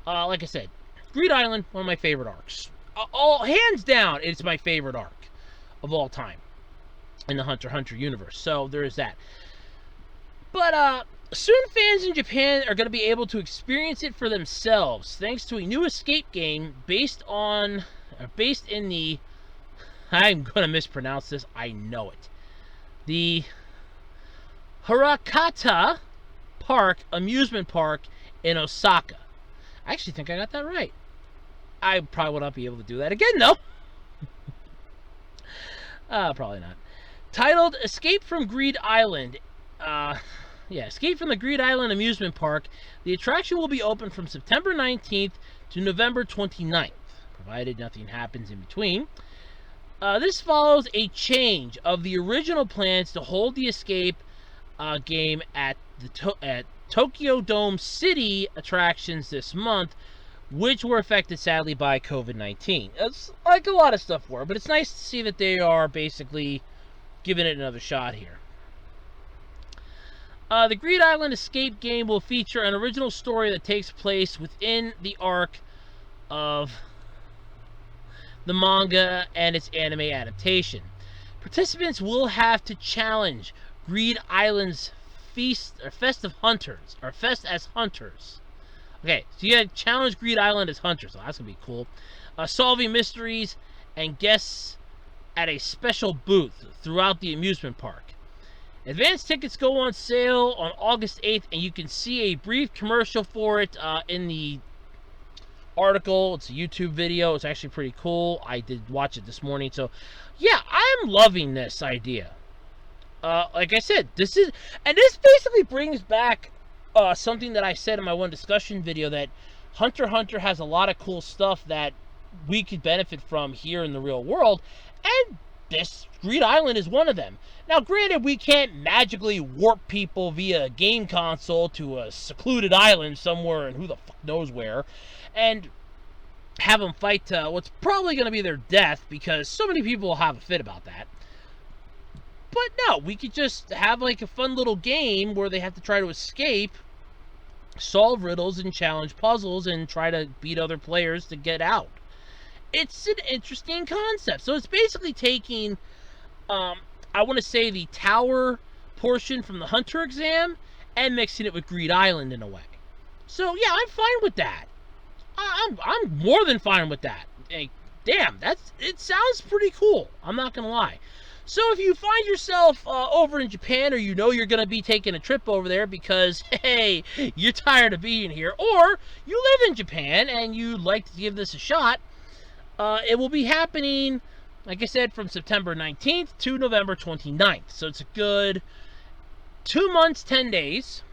like I said, Greed Island, one of my favorite arcs. All hands down, it's my favorite arc of all time in the Hunter x Hunter universe. So there is that. But soon fans in Japan are going to be able to experience it for themselves, thanks to a new escape game based in the, I'm going to mispronounce this, I know it, the Harakata Park amusement park in Osaka. I actually think I got that right. I probably will not be able to do that again, though. Probably not. Titled Escape from Greed Island. Escape from the Greed Island amusement park. The attraction will be open from September 19th to November 29th, provided nothing happens in between. This follows a change of the original plans to hold the escape game at Tokyo Dome City attractions this month, which were affected sadly by COVID-19. It's like a lot of stuff were, but it's nice to see that they are basically giving it another shot here. The Greed Island escape game will feature an original story that takes place within the arc of the manga and its anime adaptation. Participants will have to challenge Greed Island's Fest as hunters. Okay, so you gotta challenge Greed Island as hunters. So that's gonna be cool. Solving mysteries and guests at a special booth throughout the amusement park. Advance tickets go on sale on August 8th, and you can see a brief commercial for it in the article. It's a YouTube video. It's actually pretty cool. I did watch it this morning. So, yeah, I'm loving this idea. Like I said, this basically brings back something that I said in my one discussion video, that Hunter x Hunter has a lot of cool stuff that we could benefit from here in the real world, and this Greed Island is one of them. Now, granted, we can't magically warp people via a game console to a secluded island somewhere and who the fuck knows where, and have them fight to what's probably going to be their death, because so many people will have a fit about that. But no, we could just have like a fun little game where they have to try to escape solve riddles and challenge puzzles and try to beat other players to get out. It's an interesting concept. So it's basically taking, I want to say, the tower portion from the Hunter exam and mixing it with Greed Island in a way. So yeah, I'm fine with that. I'm more than fine with that. Hey, damn, it sounds pretty cool. I'm not gonna lie. So if you find yourself over in Japan, or you know you're going to be taking a trip over there because, hey, you're tired of being here, or you live in Japan and you'd like to give this a shot, it will be happening, like I said, from September 19th to November 29th. So it's a good 2 months, 10 days.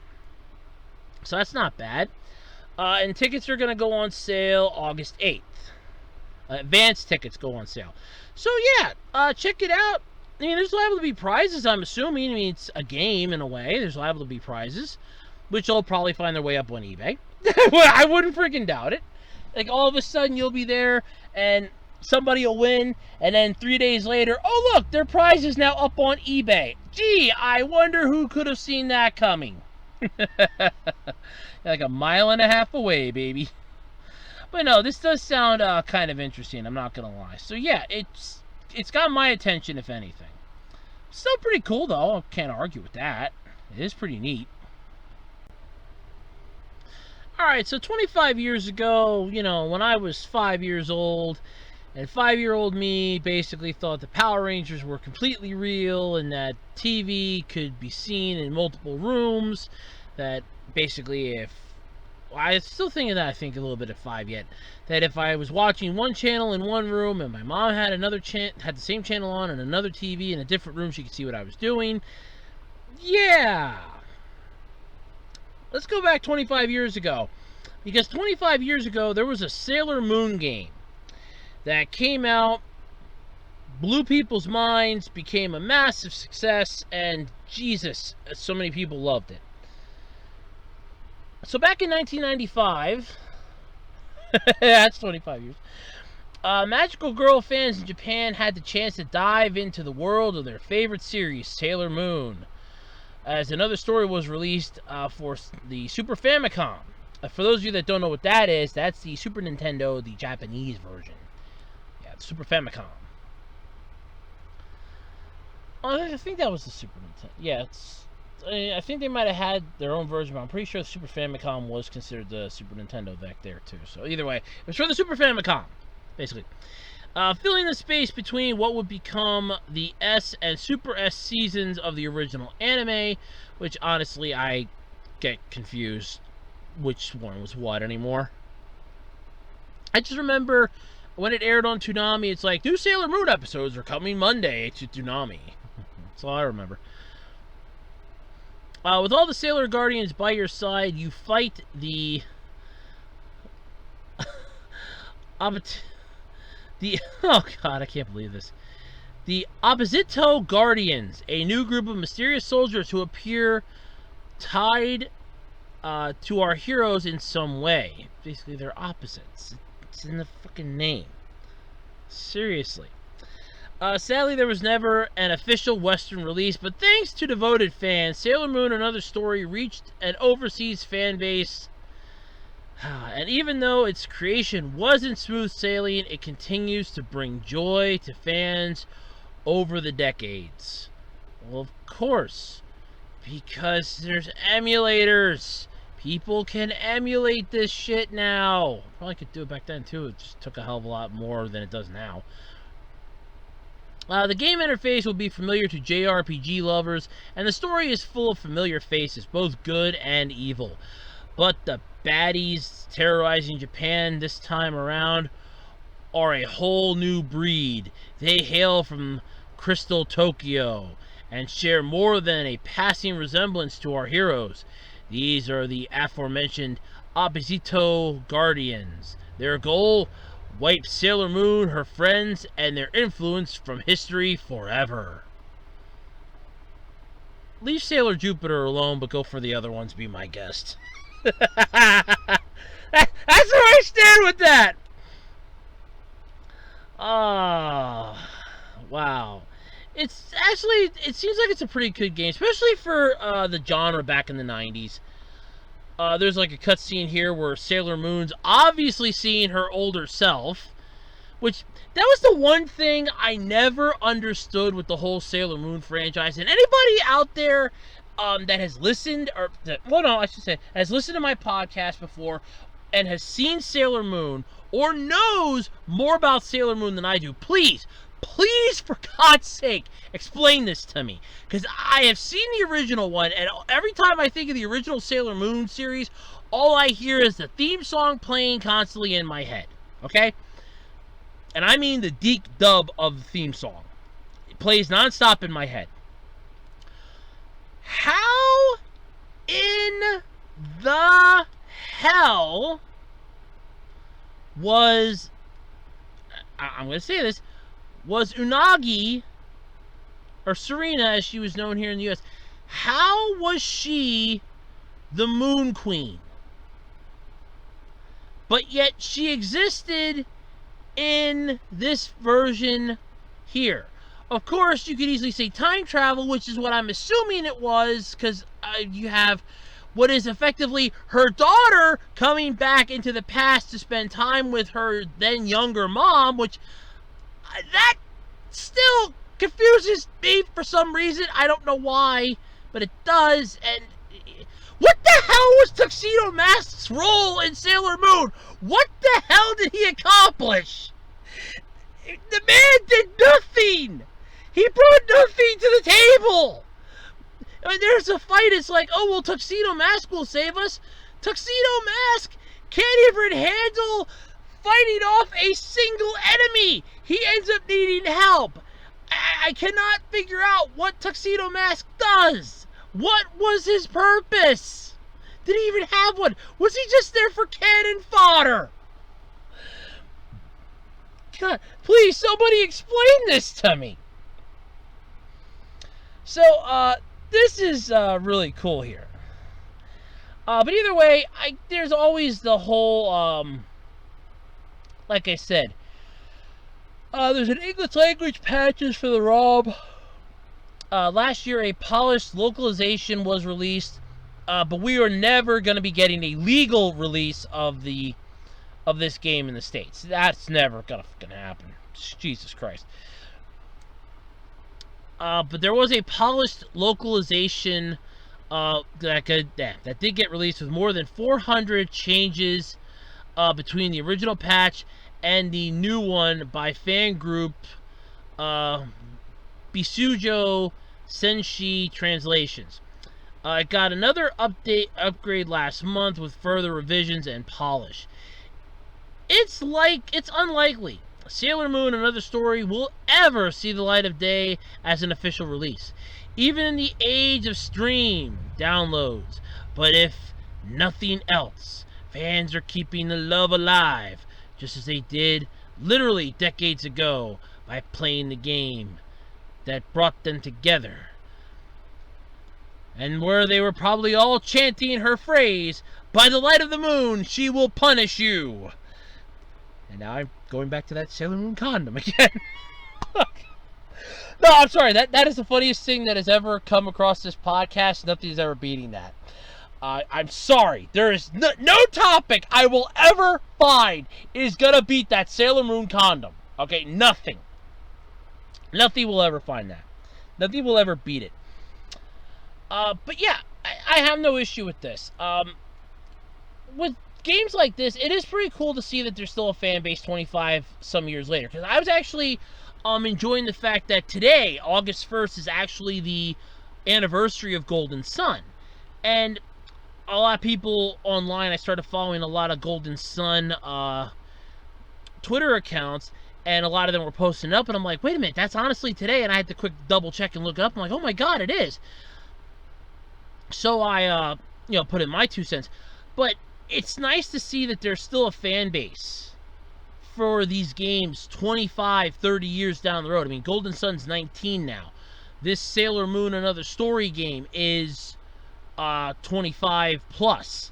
So that's not bad. And tickets are going to go on sale August 8th. Advanced tickets go on sale. So yeah, check it out. I mean, there's liable to be prizes, I'm assuming. I mean, it's a game in a way. There's liable to be prizes, which will probably find their way up on eBay. I wouldn't freaking doubt it. Like, all of a sudden, you'll be there, and somebody will win, and then 3 days later, oh, look, their prize is now up on eBay. Gee, I wonder who could have seen that coming. Like a mile and a half away, baby. But no, this does sound kind of interesting, I'm not going to lie. So, yeah, it's got my attention, if anything. Still pretty cool, though. I can't argue with that. It is pretty neat. Alright, so 25 years ago, you know, when I was 5 years old, and 5-year-old me basically thought the Power Rangers were completely real, and that TV could be seen in multiple rooms, that basically if... I'm still thinking that, I think a little bit at 5 yet, that if I was watching one channel in one room and my mom had had the same channel on and another TV in a different room, she could see what I was doing. Yeah. Let's go back 25 years ago. Because 25 years ago, there was a Sailor Moon game that came out, blew people's minds, became a massive success, and Jesus, so many people loved it. So back in 1995, that's 25 years, Magical Girl fans in Japan had the chance to dive into the world of their favorite series, Sailor Moon, as another story was released for the Super Famicom. For those of you that don't know what that is, that's the Super Nintendo, the Japanese version. Yeah, the Super Famicom. Oh, I think that was the Super Nintendo. Yeah, I think they might have had their own version, but I'm pretty sure the Super Famicom was considered the Super Nintendo back there, too. So either way, it was for the Super Famicom, basically. Filling the space between what would become the S and Super S seasons of the original anime, which honestly, I get confused which one was what anymore. I just remember when it aired on Toonami, it's like, new Sailor Moon episodes are coming Monday to Toonami. That's all I remember. With all the Sailor Guardians by your side, you fight the... oh god, I can't believe this. The Usd Guardians, a new group of mysterious soldiers who appear tied to our heroes in some way. Basically, they're opposites. It's in the fucking name. Seriously. Sadly, there was never an official Western release, but thanks to devoted fans, Sailor Moon Another Story reached an overseas fan base. And even though its creation wasn't smooth sailing, it continues to bring joy to fans over the decades. Well, of course, because there's emulators. People can emulate this shit now. Probably could do it back then too. It just took a hell of a lot more than it does now. The game interface will be familiar to JRPG lovers, and the story is full of familiar faces, both good and evil. But the baddies terrorizing Japan this time around are a whole new breed. They hail from Crystal Tokyo and share more than a passing resemblance to our heroes. These are the aforementioned Usd Guardians. Their goal? Wipe Sailor Moon, her friends, and their influence from history forever. Leave Sailor Jupiter alone, but go for the other ones, be my guest. That's where I stand with that! Ah, wow. It's actually, it seems like it's a pretty good game, especially for the genre back in the 90s. there's like a cutscene here where Sailor Moon's obviously seeing her older self, which that was the one thing I never understood with the whole Sailor Moon franchise. And anybody out there that has listened, or has listened to my podcast before and has seen Sailor Moon or knows more about Sailor Moon than I do, please, for God's sake, explain this to me. Because I have seen the original one, and every time I think of the original Sailor Moon series, all I hear is the theme song playing constantly in my head. Okay? And I mean the deep dub of the theme song. It plays nonstop in my head. How in the hell was... I'm going to say this. Was Unagi, or Serena as she was known here in the U.S., how was she the Moon Queen? But yet she existed in this version here. Of course, you could easily say time travel, which is what I'm assuming it was, because you have what is effectively her daughter coming back into the past to spend time with her then younger mom, which that still confuses me for some reason. I don't know why, but it does. And what the hell was Tuxedo Mask's role in Sailor Moon? What the hell did he accomplish? The man did nothing. He brought nothing to the table. I mean, there's a fight. It's like, oh, well, Tuxedo Mask will save us. Tuxedo Mask can't even handle fighting off a single enemy. He ends up needing help. I cannot figure out what Tuxedo Mask does. What was his purpose? Did he even have one? Was he just there for cannon fodder? God, please, somebody explain this to me. So, this is really cool here. But either way, there's always the whole, like I said, there's an English language patches for the ROM. Last year, a polished localization was released, but we are never going to be getting a legal release of this game in the States. That's never going to fucking happen. Jesus Christ. But there was a polished localization that did get released with more than 400 changes between the original patch and the new one by fan group Bisujo Senshi Translations. It got another upgrade last month with further revisions and polish. It's unlikely Sailor Moon Another Story will ever see the light of day as an official release, even in the age of stream downloads. But if nothing else, fans are keeping the love alive, just as they did literally decades ago by playing the game that brought them together, and where they were probably all chanting her phrase, "By the light of the moon, she will punish you." And now I'm going back to that Sailor Moon condom again. No, I'm sorry. That is the funniest thing that has ever come across this podcast. Nothing is ever beating that. I'm sorry. There is no topic I will ever find is going to beat that Sailor Moon condom. Okay, nothing. Nothing will ever find that. Nothing will ever beat it. But yeah, I have no issue with this. With games like this, it is pretty cool to see that there's still a fan base 25 some years later. Because I was actually enjoying the fact that today, August 1st, is actually the anniversary of Golden Sun. And a lot of people online, I started following a lot of Golden Sun Twitter accounts, and a lot of them were posting up, and I'm like, wait a minute, that's honestly today, and I had to quick double check and look it up. I'm like, oh my god, it is. So I, put in my 2 cents. But it's nice to see that there's still a fan base for these games 25, 30 years down the road. I mean, Golden Sun's 19 now. This Sailor Moon Another Story game is 25 plus.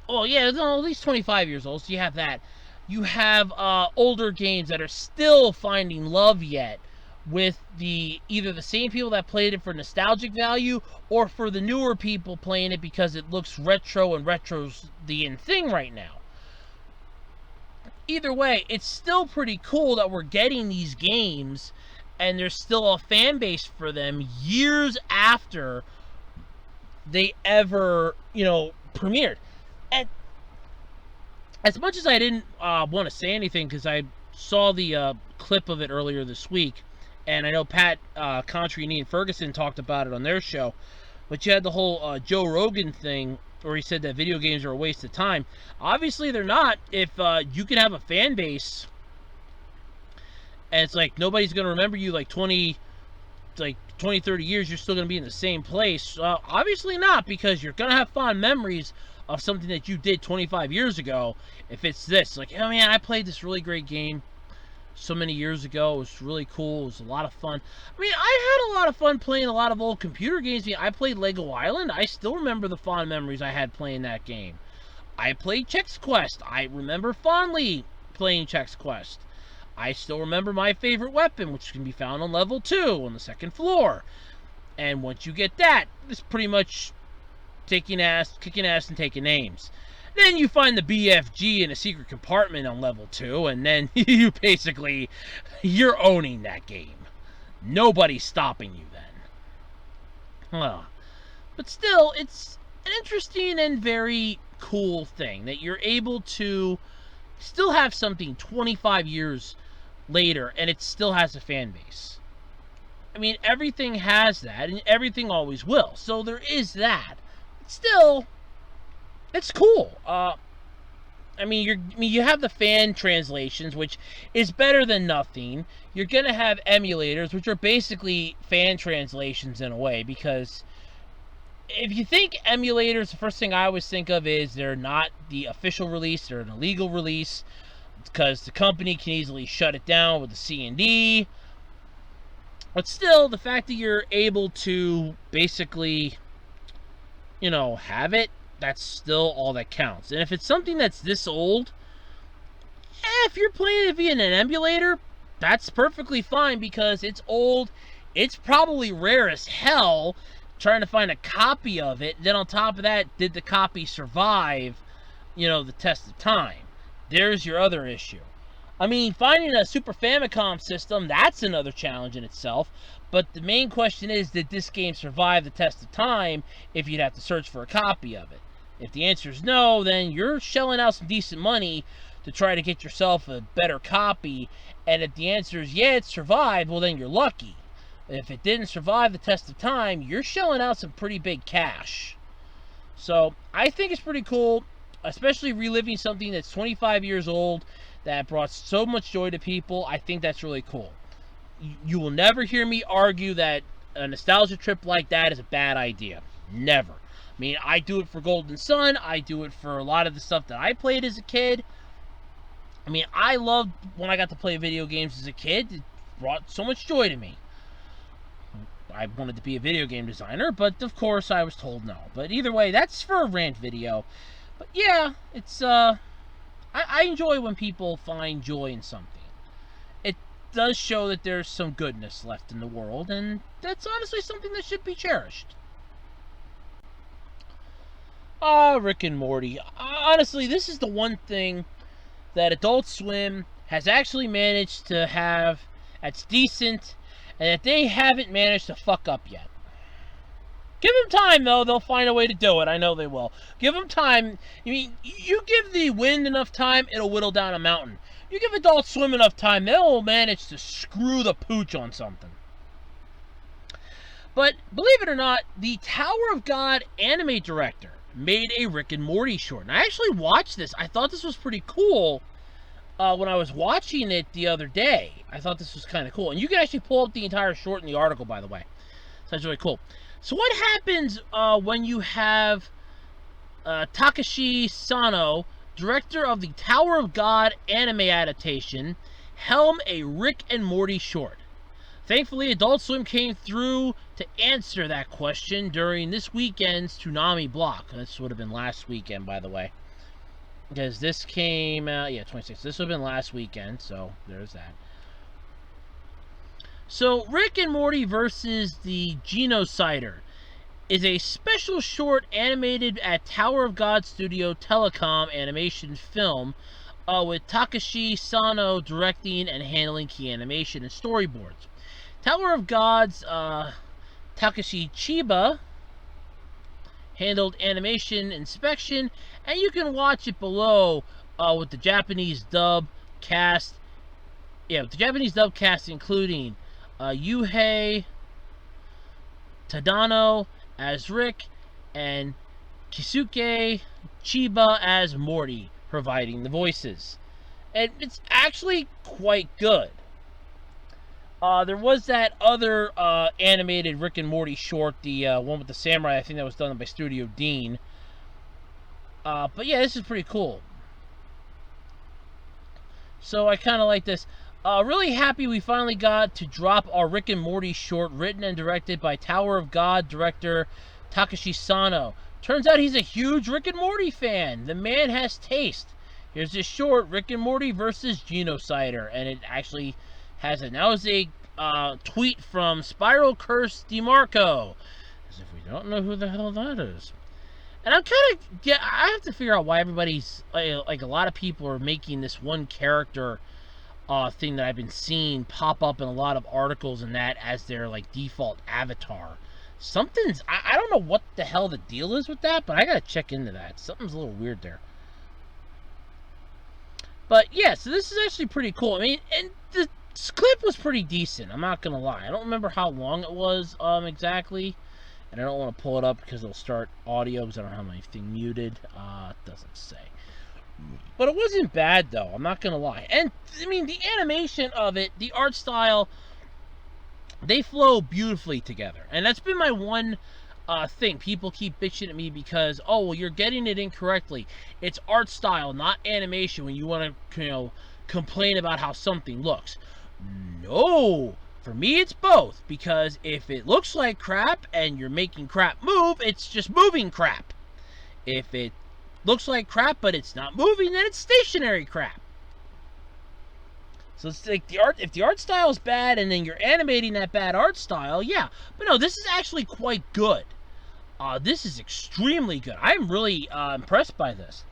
Oh yeah, no, at least 25 years old, so you have that. You have older games that are still finding love yet with either the same people that played it for nostalgic value or for the newer people playing it because it looks retro, and retro's the in thing right now. Either way, it's still pretty cool that we're getting these games and there's still a fan base for them years after they ever, premiered. And as much as I didn't want to say anything because I saw the clip of it earlier this week, and I know Pat Contry and Ian Ferguson talked about it on their show, but you had the whole Joe Rogan thing where he said that video games are a waste of time. Obviously, they're not. If you can have a fan base, and it's like nobody's going to remember you like 20, 30 years, you're still going to be in the same place. Obviously not, because you're going to have fond memories of something that you did 25 years ago. If it's this, like, oh man, I played this really great game so many years ago. It was really cool. It was a lot of fun. I mean, I had a lot of fun playing a lot of old computer games. I mean, I played Lego Island. I still remember the fond memories I had playing that game. I played Chex Quest. I remember fondly playing Chex Quest. I still remember my favorite weapon, which can be found on level 2 on the 2nd floor. And once you get that, it's pretty much kicking ass and taking names. Then you find the BFG in a secret compartment on level 2, and then you're owning that game. Nobody's stopping you then. But still, it's an interesting and very cool thing that you're able to still have something 25 years later, and it still has a fan base. I mean, everything has that, and everything always will. So there is that. But still, it's cool. You have the fan translations, which is better than nothing. You're gonna have emulators, which are basically fan translations in a way, because if you think emulators, the first thing I always think of is they're not the official release; they're an illegal release, because the company can easily shut it down with the C&D. But still, the fact that you're able to basically, have it, that's still all that counts. And if it's something that's this old, if you're playing it via an emulator, that's perfectly fine because it's old. It's probably rare as hell trying to find a copy of it. Then on top of that, did the copy survive, the test of time? There's your other issue. I mean, finding a Super Famicom system, that's another challenge in itself. But the main question is, did this game survive the test of time if you'd have to search for a copy of it? If the answer is no, then you're shelling out some decent money to try to get yourself a better copy. And if the answer is yeah, it survived, well then you're lucky. If it didn't survive the test of time, you're shelling out some pretty big cash. So I think it's pretty cool, especially reliving something that's 25 years old that brought so much joy to people. I think that's really cool. You will never hear me argue that a nostalgia trip like that is a bad idea. Never. I mean, I do it for Golden Sun. I do it for a lot of the stuff that I played as a kid. I mean, I loved when I got to play video games as a kid. It brought so much joy to me. I wanted to be a video game designer, but of course I was told no. But either way, that's for a rant video. But yeah, it's, I enjoy when people find joy in something. It does show that there's some goodness left in the world, and that's honestly something that should be cherished. Rick and Morty. Honestly, this is the one thing that Adult Swim has actually managed to have that's decent, and that they haven't managed to fuck up yet. Give them time, though. They'll find a way to do it. I know they will. Give them time. I mean, you give the wind enough time, it'll whittle down a mountain. You give Adult Swim enough time, they'll manage to screw the pooch on something. But, believe it or not, the Tower of God anime director made a Rick and Morty short. And I actually watched this. I thought this was pretty cool when I was watching it the other day. I thought this was kind of cool. And you can actually pull up the entire short in the article, by the way. So that's really cool. So what happens when you have Takashi Sano, director of the Tower of God anime adaptation, helm a Rick and Morty short? Thankfully, Adult Swim came through to answer that question during this weekend's Toonami block. This would have been last weekend, by the way. Because this came out, 26th. This would have been last weekend, so there's that. So, Rick and Morty versus the Genocider is a special short animated at Tower of God Studio Telecom animation film with Takashi Sano directing and handling key animation and storyboards. Tower of God's Takashi Chiba handled animation inspection, and you can watch it below with the Japanese dub cast. Yeah, with the Japanese dub cast including Yuhei Tadano as Rick and Kisuke Chiba as Morty, providing the voices. And it's actually quite good. There was that other animated Rick and Morty short, the one with the samurai, I think that was done by Studio Dean. But yeah, this is pretty cool. So I kind of like this. Really happy we finally got to drop our Rick and Morty short, written and directed by Tower of God director Takashi Sano. Turns out he's a huge Rick and Morty fan. The man has taste. Here's this short, Rick and Morty versus Genocider, and it actually has it. Now is a tweet from Spiral Curse DeMarco, as if we don't know who the hell that is. And I'm kind of, yeah, I have to figure out why everybody's, like a lot of people are making this one character thing that I've been seeing pop up in a lot of articles and that as their like default avatar. Something's, I don't know what the hell the deal is with that, but I gotta check into that. Something's a little weird there. But yeah, so this is actually pretty cool. I mean, and the clip was pretty decent, I'm not gonna lie. I don't remember how long it was exactly, and I don't want to pull it up because it'll start audio because I don't have anything muted. It doesn't say. But it wasn't bad, though. I'm not going to lie. And, I mean, the animation of it, the art style, they flow beautifully together. And that's been my one thing. People keep bitching at me because, oh, well, you're getting it incorrectly. It's art style, not animation, when you want to, you know, complain about how something looks. No! For me, it's both. Because if it looks like crap and you're making crap move, it's just moving crap. If it looks like crap, but it's not moving, then it's stationary crap. So it's like the art. If the art style is bad, and then you're animating that bad art style, yeah. But no, this is actually quite good. This is extremely good. I'm really impressed by this.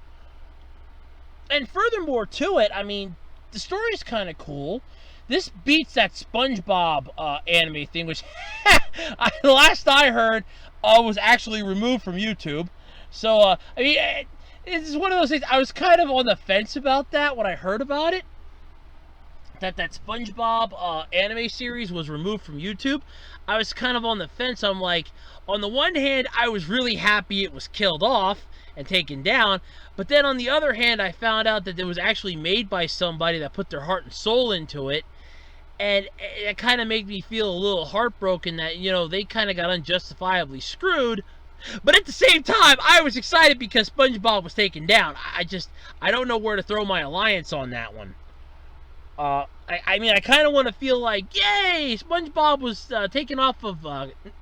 And furthermore to it, I mean, the story is kind of cool. This beats that SpongeBob anime thing, which last I heard was actually removed from YouTube. So I mean. It's one of those things, I was kind of on the fence about that when I heard about it. That SpongeBob anime series was removed from YouTube. I was kind of on the fence. I'm like, on the one hand, I was really happy it was killed off and taken down. But then on the other hand, I found out that it was actually made by somebody that put their heart and soul into it. And it kind of made me feel a little heartbroken that, you know, they kind of got unjustifiably screwed. But at the same time, I was excited because SpongeBob was taken down. I don't know where to throw my alliance on that one. I mean, I kind of want to feel like, yay, SpongeBob was taken off of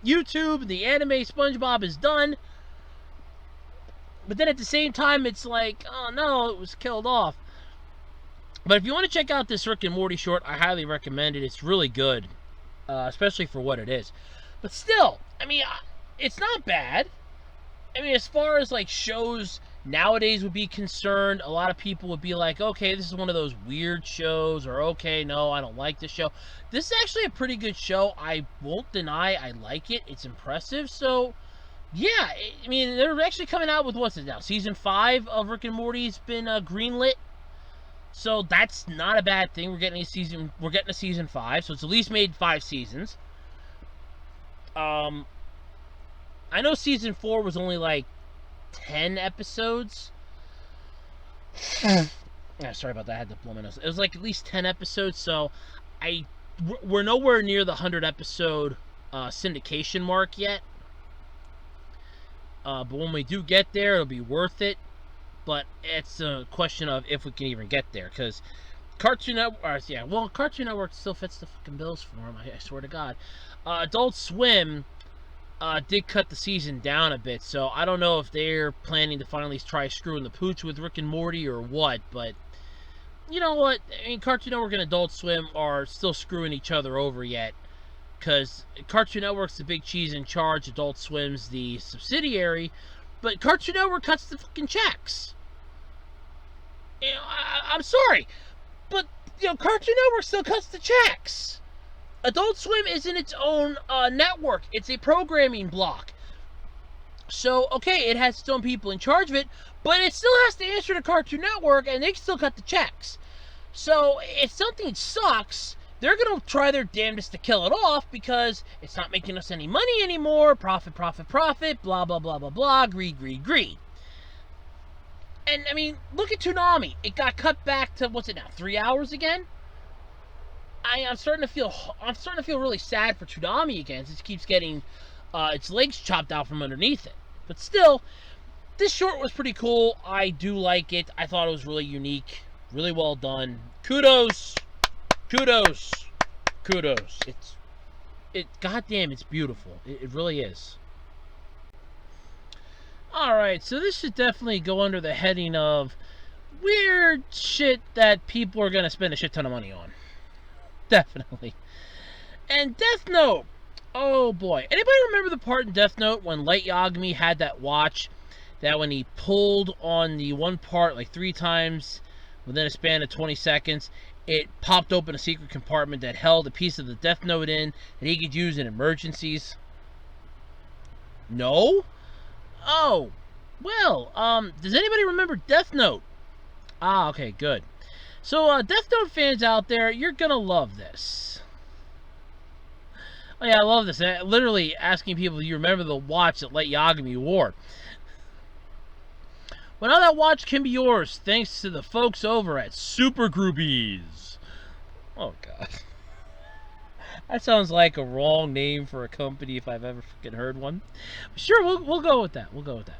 YouTube. The anime SpongeBob is done. But then at the same time, it's like, oh no, it was killed off. But if you want to check out this Rick and Morty short, I highly recommend it. It's really good, especially for what it is. But still, I mean, it's not bad. I mean, as far as like shows nowadays would be concerned, a lot of people would be like, okay, this is one of those weird shows, or okay, no, I don't like this show. This is actually a pretty good show. I won't deny I like it. It's impressive. So, yeah, I mean, they're actually coming out with, what's it now? Season 5 of Rick and Morty's been greenlit. So that's not a bad thing. We're getting a season 5, so it's at least made 5 seasons. I know season 4 was only like 10 episodes. Yeah, sorry about that. I had to blow my nose. It was like at least 10 episodes, so we're nowhere near the 100 episode syndication mark yet. But when we do get there, it'll be worth it. But it's a question of if we can even get there, because Cartoon Network, Cartoon Network still fits the fucking bills for them. I swear to God. Adult Swim did cut the season down a bit, so I don't know if they're planning to finally try screwing the pooch with Rick and Morty or what, but you know what? I mean, Cartoon Network and Adult Swim are still screwing each other over yet. because Cartoon Network's the big cheese in charge, Adult Swim's the subsidiary, but Cartoon Network cuts the fucking checks. You know, I'm sorry, but you know, Cartoon Network still cuts the checks. Adult Swim isn't its own network; it's a programming block. So, okay, it has its own people in charge of it, but it still has to answer to Cartoon Network, and they still cut the checks. So, if something sucks, they're going to try their damnedest to kill it off because it's not making us any money anymore. Profit, profit, profit, blah, blah, blah, blah, blah, greed, greed, greed. And, I mean, look at Toonami. It got cut back to, what's it now, 3 hours again? I'm starting to feel really sad for Toonami again, since it keeps getting its legs chopped out from underneath it. But still, this short was pretty cool. I do like it. I thought it was really unique. Really well done. Kudos. Kudos. Kudos. Goddamn, it's beautiful. It really is. Alright, so this should definitely go under the heading of weird shit that people are going to spend a shit ton of money on. Definitely. And Death Note. Oh boy. Anybody remember the part in Death Note when Light Yagami had that watch that when he pulled on the one part like 3 times within a span of 20 seconds, it popped open a secret compartment that held a piece of the Death Note in that he could use in emergencies? No? Oh. Well, does anybody remember Death Note? Ah, okay, good. So, Death Note fans out there, you're gonna love this. Oh yeah, I love this. Literally asking people if you remember the watch that Light Yagami wore. Well, now that watch can be yours thanks to the folks over at Super Groupies. Oh god. That sounds like a wrong name for a company if I've ever fucking heard one. Sure, we'll go with that. We'll go with that.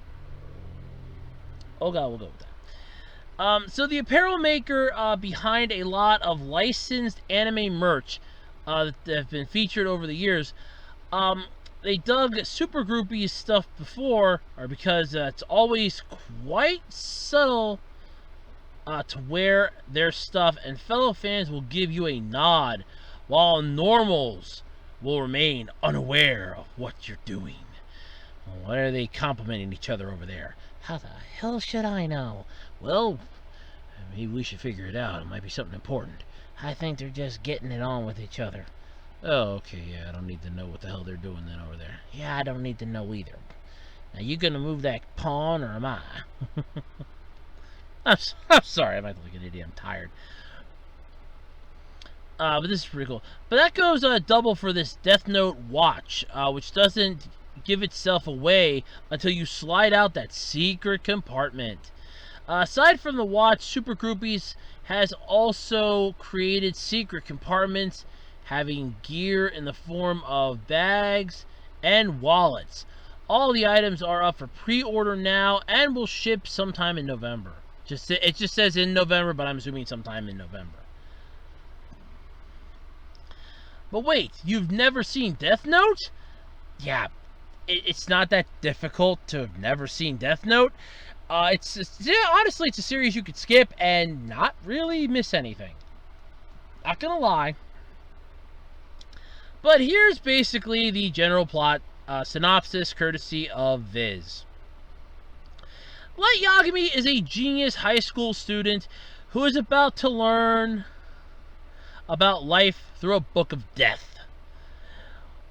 Oh god, we'll go with that. So the apparel maker behind a lot of licensed anime merch that have been featured over the years, they dug Super Groupies stuff before, or because it's always quite subtle to wear their stuff, and fellow fans will give you a nod, while normals will remain unaware of what you're doing. Why are they complimenting each other over there? How the hell should I know? Well, maybe we should figure it out. It might be something important. I think they're just getting it on with each other. Oh, okay, yeah, I don't need to know what the hell they're doing then over there. Yeah, I don't need to know either. Now, you gonna move that pawn, or am I? I'm sorry, I'm acting like an idiot. I'm tired. But this is pretty cool. But that goes double for this Death Note watch, which doesn't give itself away until you slide out that secret compartment. Aside from the watch, Super Groupies has also created secret compartments having gear in the form of bags and wallets. All the items are up for pre-order now and will ship sometime in November. It just says in November, but I'm assuming sometime in November. But wait, you've never seen Death Note? Yeah, it's not that difficult to have never seen Death Note. Honestly, it's a series you could skip and not really miss anything. Not gonna lie. But here's basically the general plot synopsis courtesy of Viz. Light Yagami is a genius high school student who is about to learn about life through a book of death.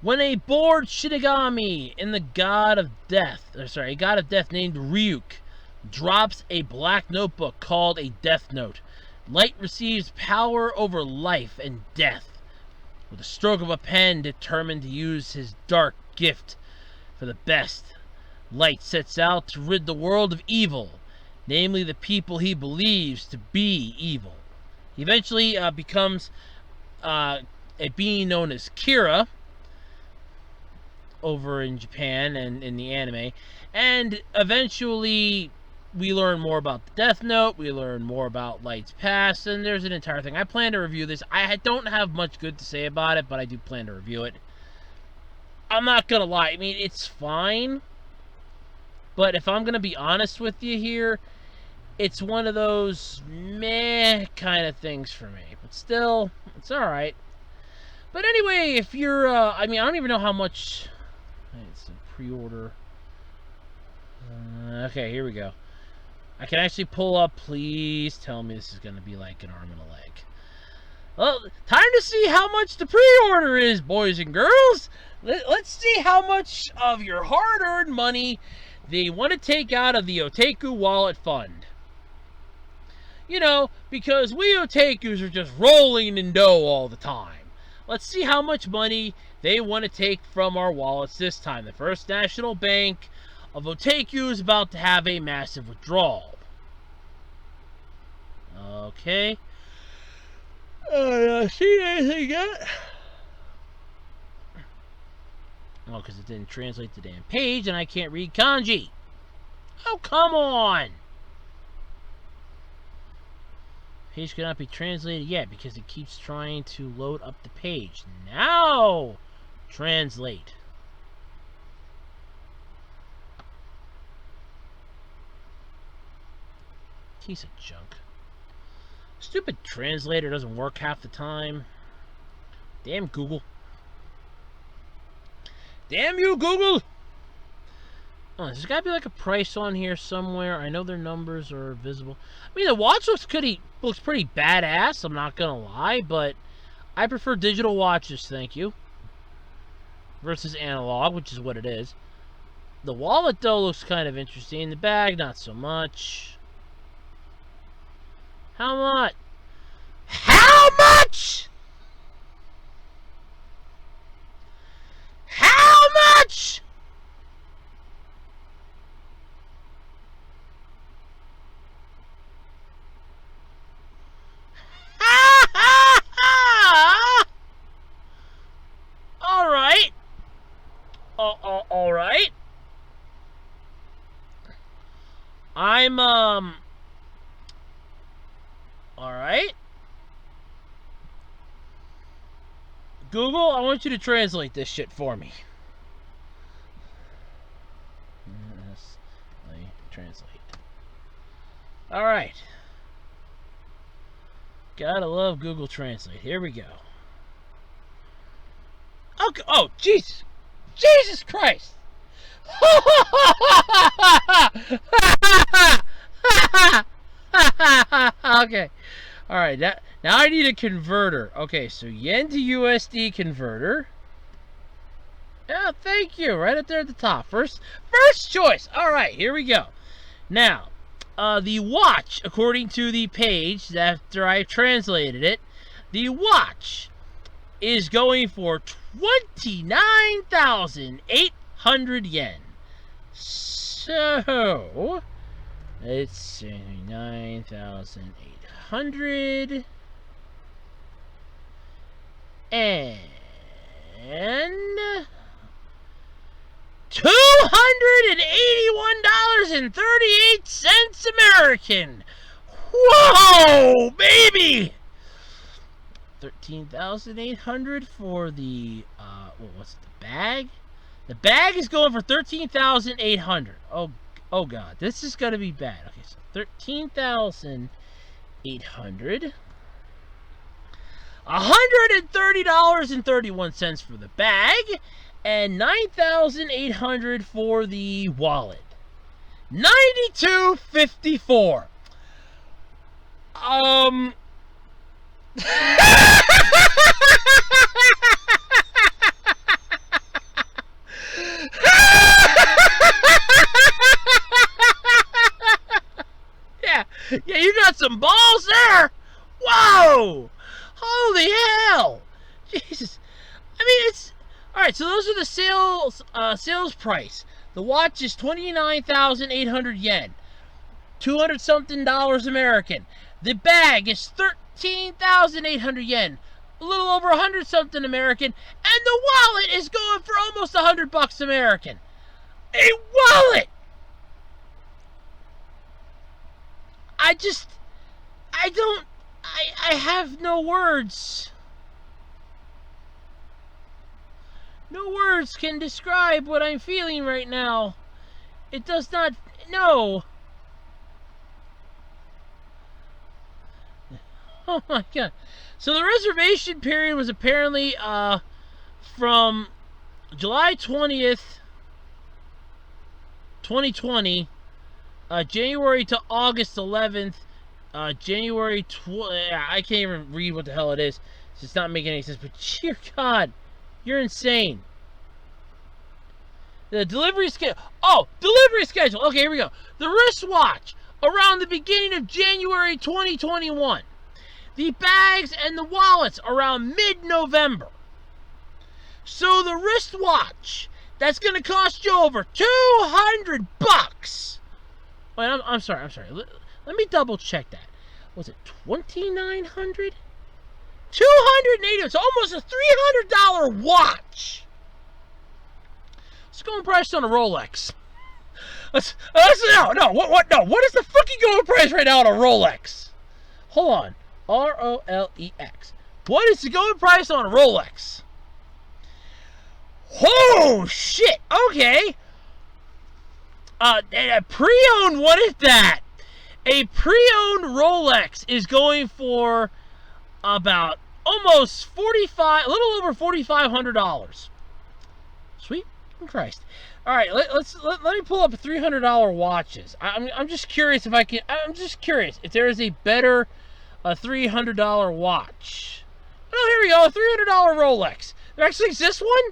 When a bored Shinigami in the god of death named Ryuk drops a black notebook called a Death Note, Light receives power over life and death. With a stroke of a pen, determined to use his dark gift for the best, Light sets out to rid the world of evil, namely the people he believes to be evil. He eventually becomes a being known as Kira over in Japan and in the anime, and eventually we learn more about the Death Note, we learn more about Light's past, and there's an entire thing. I plan to review this. I don't have much good to say about it, but I do plan to review it. I'm not gonna lie, I mean, it's fine, but if I'm gonna be honest with you here, it's one of those meh kind of things for me. But still, it's alright. But anyway, if you're, I mean, I don't even know how much. It's a pre-order. Okay, here we go. I can actually pull up. Please tell me this is going to be like an arm and a leg. Well, time to see how much the pre-order is, boys and girls. Let's see how much of your hard-earned money they want to take out of the Otaku Wallet Fund. You know, because we Otakus are just rolling in dough all the time. Let's see how much money they want to take from our wallets this time. The First National Bank of Otaku is about to have a massive withdrawal. Okay. See anything yet? Oh, because it didn't translate the damn page and I can't read kanji. Oh, come on! Page cannot be translated yet because it keeps trying to load up the page. Now, translate. Piece of junk. Stupid translator doesn't work half the time. Damn Google. Damn you, Google! Oh, there's got to be like a price on here somewhere. I know their numbers are visible. I mean, the watch looks pretty badass, I'm not going to lie, but I prefer digital watches, thank you. Versus analog, which is what it is. The wallet, though, looks kind of interesting. The bag, not so much. How much? How much? How much? All right. All right. I'm all right. Google, I want you to translate this shit for me. Yes, translate. All right. Gotta love Google Translate. Here we go. Okay. Oh, Jesus. Jesus Christ. Okay. All right. Now I need a converter. Okay, so yen to USD converter. Yeah, thank you. Right up there at the top. First choice. All right, here we go. Now, the watch, according to the page after I translated it, the watch is going for 29,800 yen. So, it's 9,800 and $281.38 American. Whoa, baby! 13,800 for the what's the bag? The bag is going for 13,800. Oh god, this is gonna be bad. Okay, so 13,800. $130.31 for the bag, and 9,800 for the wallet. 92.54. Yeah, you got some balls there. Whoa! Holy hell! Jesus. I mean, it's all right. So those are the sales price. The watch is 29,800 yen, 200 something dollars American. The bag is 13,800 yen, a little over 100 something American, and the wallet is going for almost $100 American. A wallet. I have no words. No words can describe what I'm feeling right now. It does not, no. Oh my god. So the reservation period was apparently from July 20th, 2020, January to August 11th, I can't even read what the hell it is. It's just not making any sense. But dear God, you're insane. The delivery schedule. Oh, delivery schedule. Okay, here we go. The wristwatch around the beginning of January 2021. The bags and the wallets around mid-November. So the wristwatch, that's going to cost you over $200. Wait, I'm sorry. Let me double check that. Was it $2,900? $280. It's almost a $300 watch. Let's go and price on a Rolex. No. What is the fucking going price right now on a Rolex? Hold on. Rolex. What is the going price on a Rolex? Oh shit. Okay. A pre-owned, what is that? A pre-owned Rolex is going for about almost a little over $4,500. Sweet Christ. All right, let me pull up $300 watches. I'm just curious if I can. I'm just curious if there is a better $300 watch. Oh, here we go, a $300 Rolex. There actually exists one.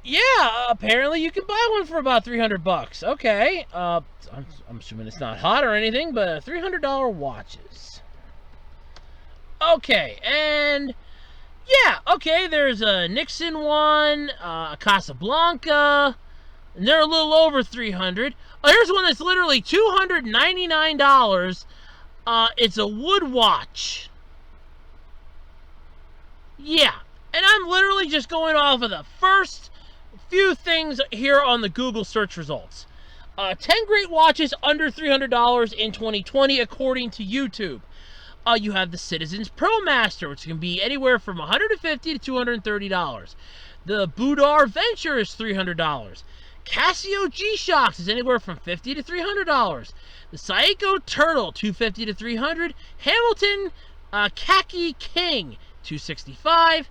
Yeah, apparently you can buy one for about $300. Okay, I'm assuming it's not hot or anything, but $300 watches. Okay, and yeah, okay, there's a Nixon one, a Casablanca, and they're a little over $300. Oh, here's one that's literally $299. It's a wood watch. Yeah, and I'm literally just going off of the first few things here on the Google search results. 10 great watches under $300 in 2020 according to YouTube. You have the Citizens ProMaster, which can be anywhere from $150 to $230. The Boudar Venture is $300. Casio G-Shocks is anywhere from $50 to $300. The Seiko Turtle, $250 to $300. Hamilton Khaki King, $265.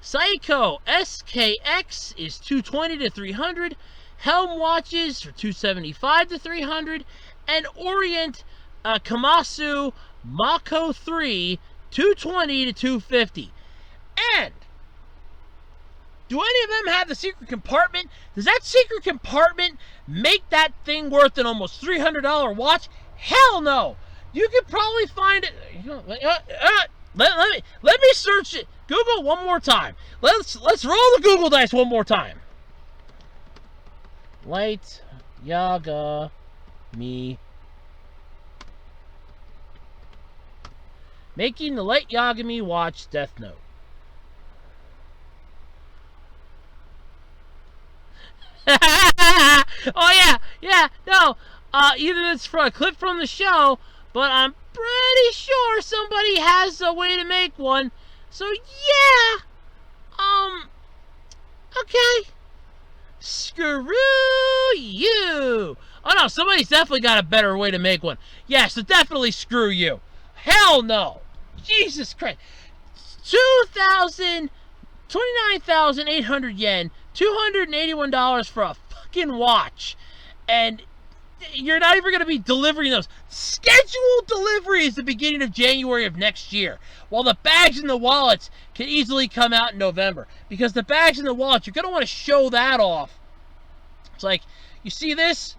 Seiko SKX is $220 to $300. Helm watches for $275 to $300. And Orient Kamasu Mako 3, $220 to $250. And do any of them have the secret compartment? Does that secret compartment make that thing worth an almost $300 watch? Hell no. You could probably find it. Let me search it. Google one more time. Let's roll the Google dice one more time. Light Yagami. Making the Light Yagami watch Death Note. Oh yeah, no. Either it's from a clip from the show, but I'm pretty sure somebody has a way to make one. So yeah, okay. Screw you. Oh no, somebody's definitely got a better way to make one. Yeah, so definitely screw you. Hell no. Jesus Christ. 29,800 yen, $281 for a fucking watch. And you're not even going to be delivering those. Scheduled delivery is the beginning of January of next year. While the bags and the wallets can easily come out in November. Because the bags and the wallets, you're going to want to show that off. It's like, you see this?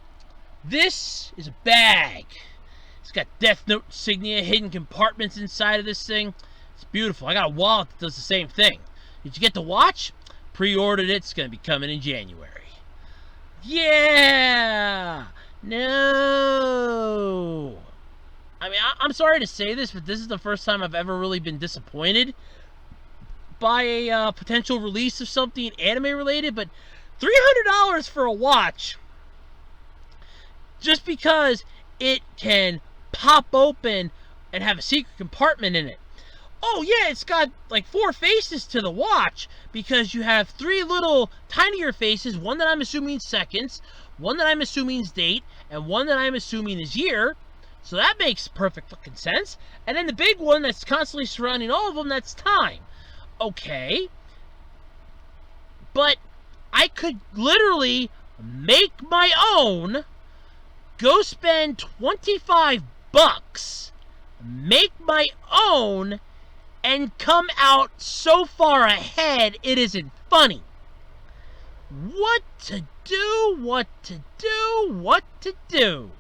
This is a bag. It's got Death Note insignia, hidden compartments inside of this thing. It's beautiful. I got a wallet that does the same thing. Did you get the watch? Pre-ordered it. It's going to be coming in January. Yeah! No! I mean, I'm sorry to say this, but this is the first time I've ever really been disappointed by a potential release of something anime-related, but $300 for a watch, just because it can pop open and have a secret compartment in it. Oh yeah, it's got like 4 faces to the watch, because you have 3 little tinier faces, one that I'm assuming is seconds, one that I'm assuming is date, and one that I'm assuming is year. So that makes perfect fucking sense. And then the big one that's constantly surrounding all of them, that's time. Okay. But I could literally make my own, go spend $25, make my own, and come out so far ahead it isn't funny. What to do, what to do, what to do.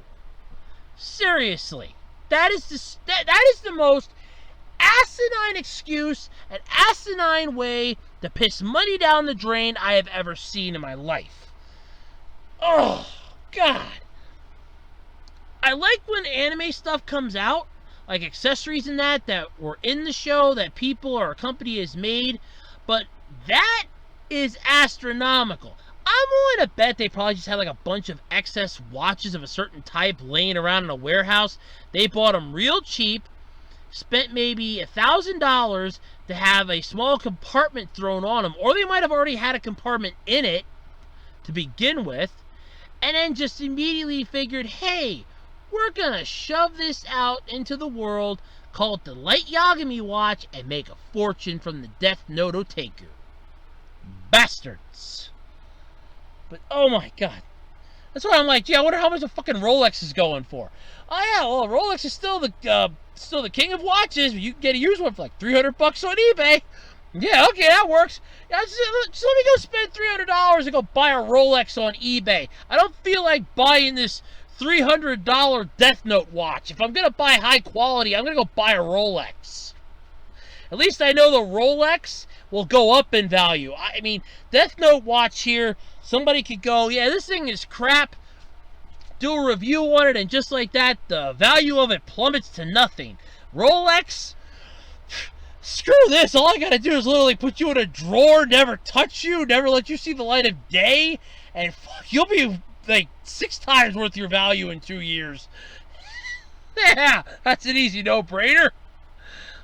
Seriously. That is the most asinine excuse, an asinine way to piss money down the drain I have ever seen in my life. Oh, God. I like when anime stuff comes out, like accessories and that were in the show that people or a company has made, but that is astronomical. I'm willing to bet they probably just had like a bunch of excess watches of a certain type laying around in a warehouse. They bought them real cheap, spent maybe $1,000 to have a small compartment thrown on them, or they might have already had a compartment in it to begin with, and then just immediately figured, hey, we're gonna shove this out into the world, call it the Light Yagami watch, and make a fortune from the Death Note Otaku. Bastards. But oh my god. That's why I'm like, gee, I wonder how much a fucking Rolex is going for. Oh yeah, well, Rolex is still the king of watches. You can get a used one for like $300 on eBay. Yeah, okay, that works. Yeah, just let me go spend $300 and go buy a Rolex on eBay. I don't feel like buying this $300 Death Note watch. If I'm gonna buy high quality, I'm gonna go buy a Rolex. At least I know the Rolex will go up in value. I mean, Death Note watch here, somebody could go, yeah, this thing is crap, do a review on it, and just like that, the value of it plummets to nothing. Rolex, screw this. All I gotta do is literally put you in a drawer, never touch you, never let you see the light of day, and fuck, you'll be like 6 times worth your value in 2 years. Yeah, that's an easy no-brainer.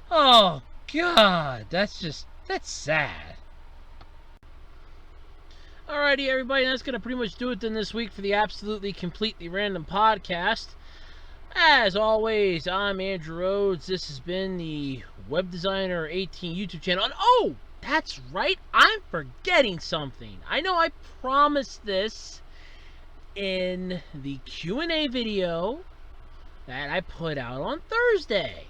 Oh, God, that's sad. Alrighty, everybody, that's going to pretty much do it then this week for the Absolutely Completely Random Podcast. As always, I'm Andrew Rhodes. This has been the Web Designer 18 YouTube channel. And oh, that's right, I'm forgetting something. I know I promised this in the Q&A video that I put out on Thursday.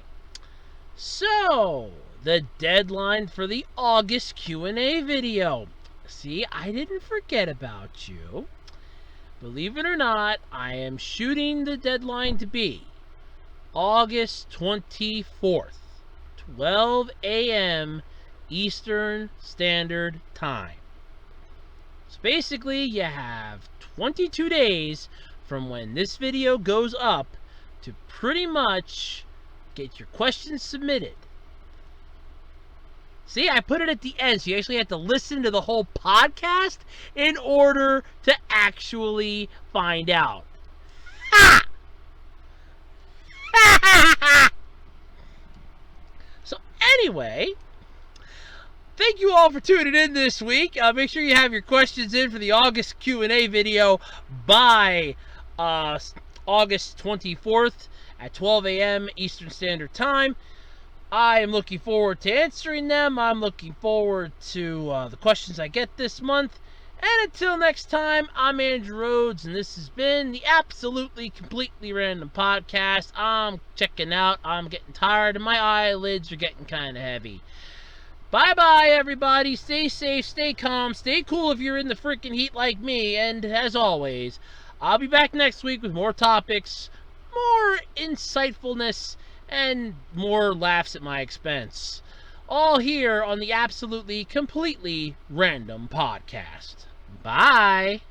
So, the deadline for the August Q&A video. See, I didn't forget about you. Believe it or not, I am shooting the deadline to be August 24th, 12 a.m. Eastern Standard Time. So basically, you have 22 days from when this video goes up to pretty much get your questions submitted. See, I put it at the end, so you actually have to listen to the whole podcast in order to actually find out. Ha! So anyway, thank you all for tuning in this week. Make sure you have your questions in for the August Q&A video by August 24th at 12 a.m. Eastern Standard Time. I am looking forward to answering them. I'm looking forward to the questions I get this month. And until next time, I'm Andrew Rhodes, and this has been the Absolutely Completely Random Podcast. I'm checking out. I'm getting tired, and my eyelids are getting kind of heavy. Bye-bye, everybody. Stay safe, stay calm, stay cool if you're in the freaking heat like me. And as always, I'll be back next week with more topics, more insightfulness, and more laughs at my expense. All here on the Absolutely Completely Random Podcast. Bye!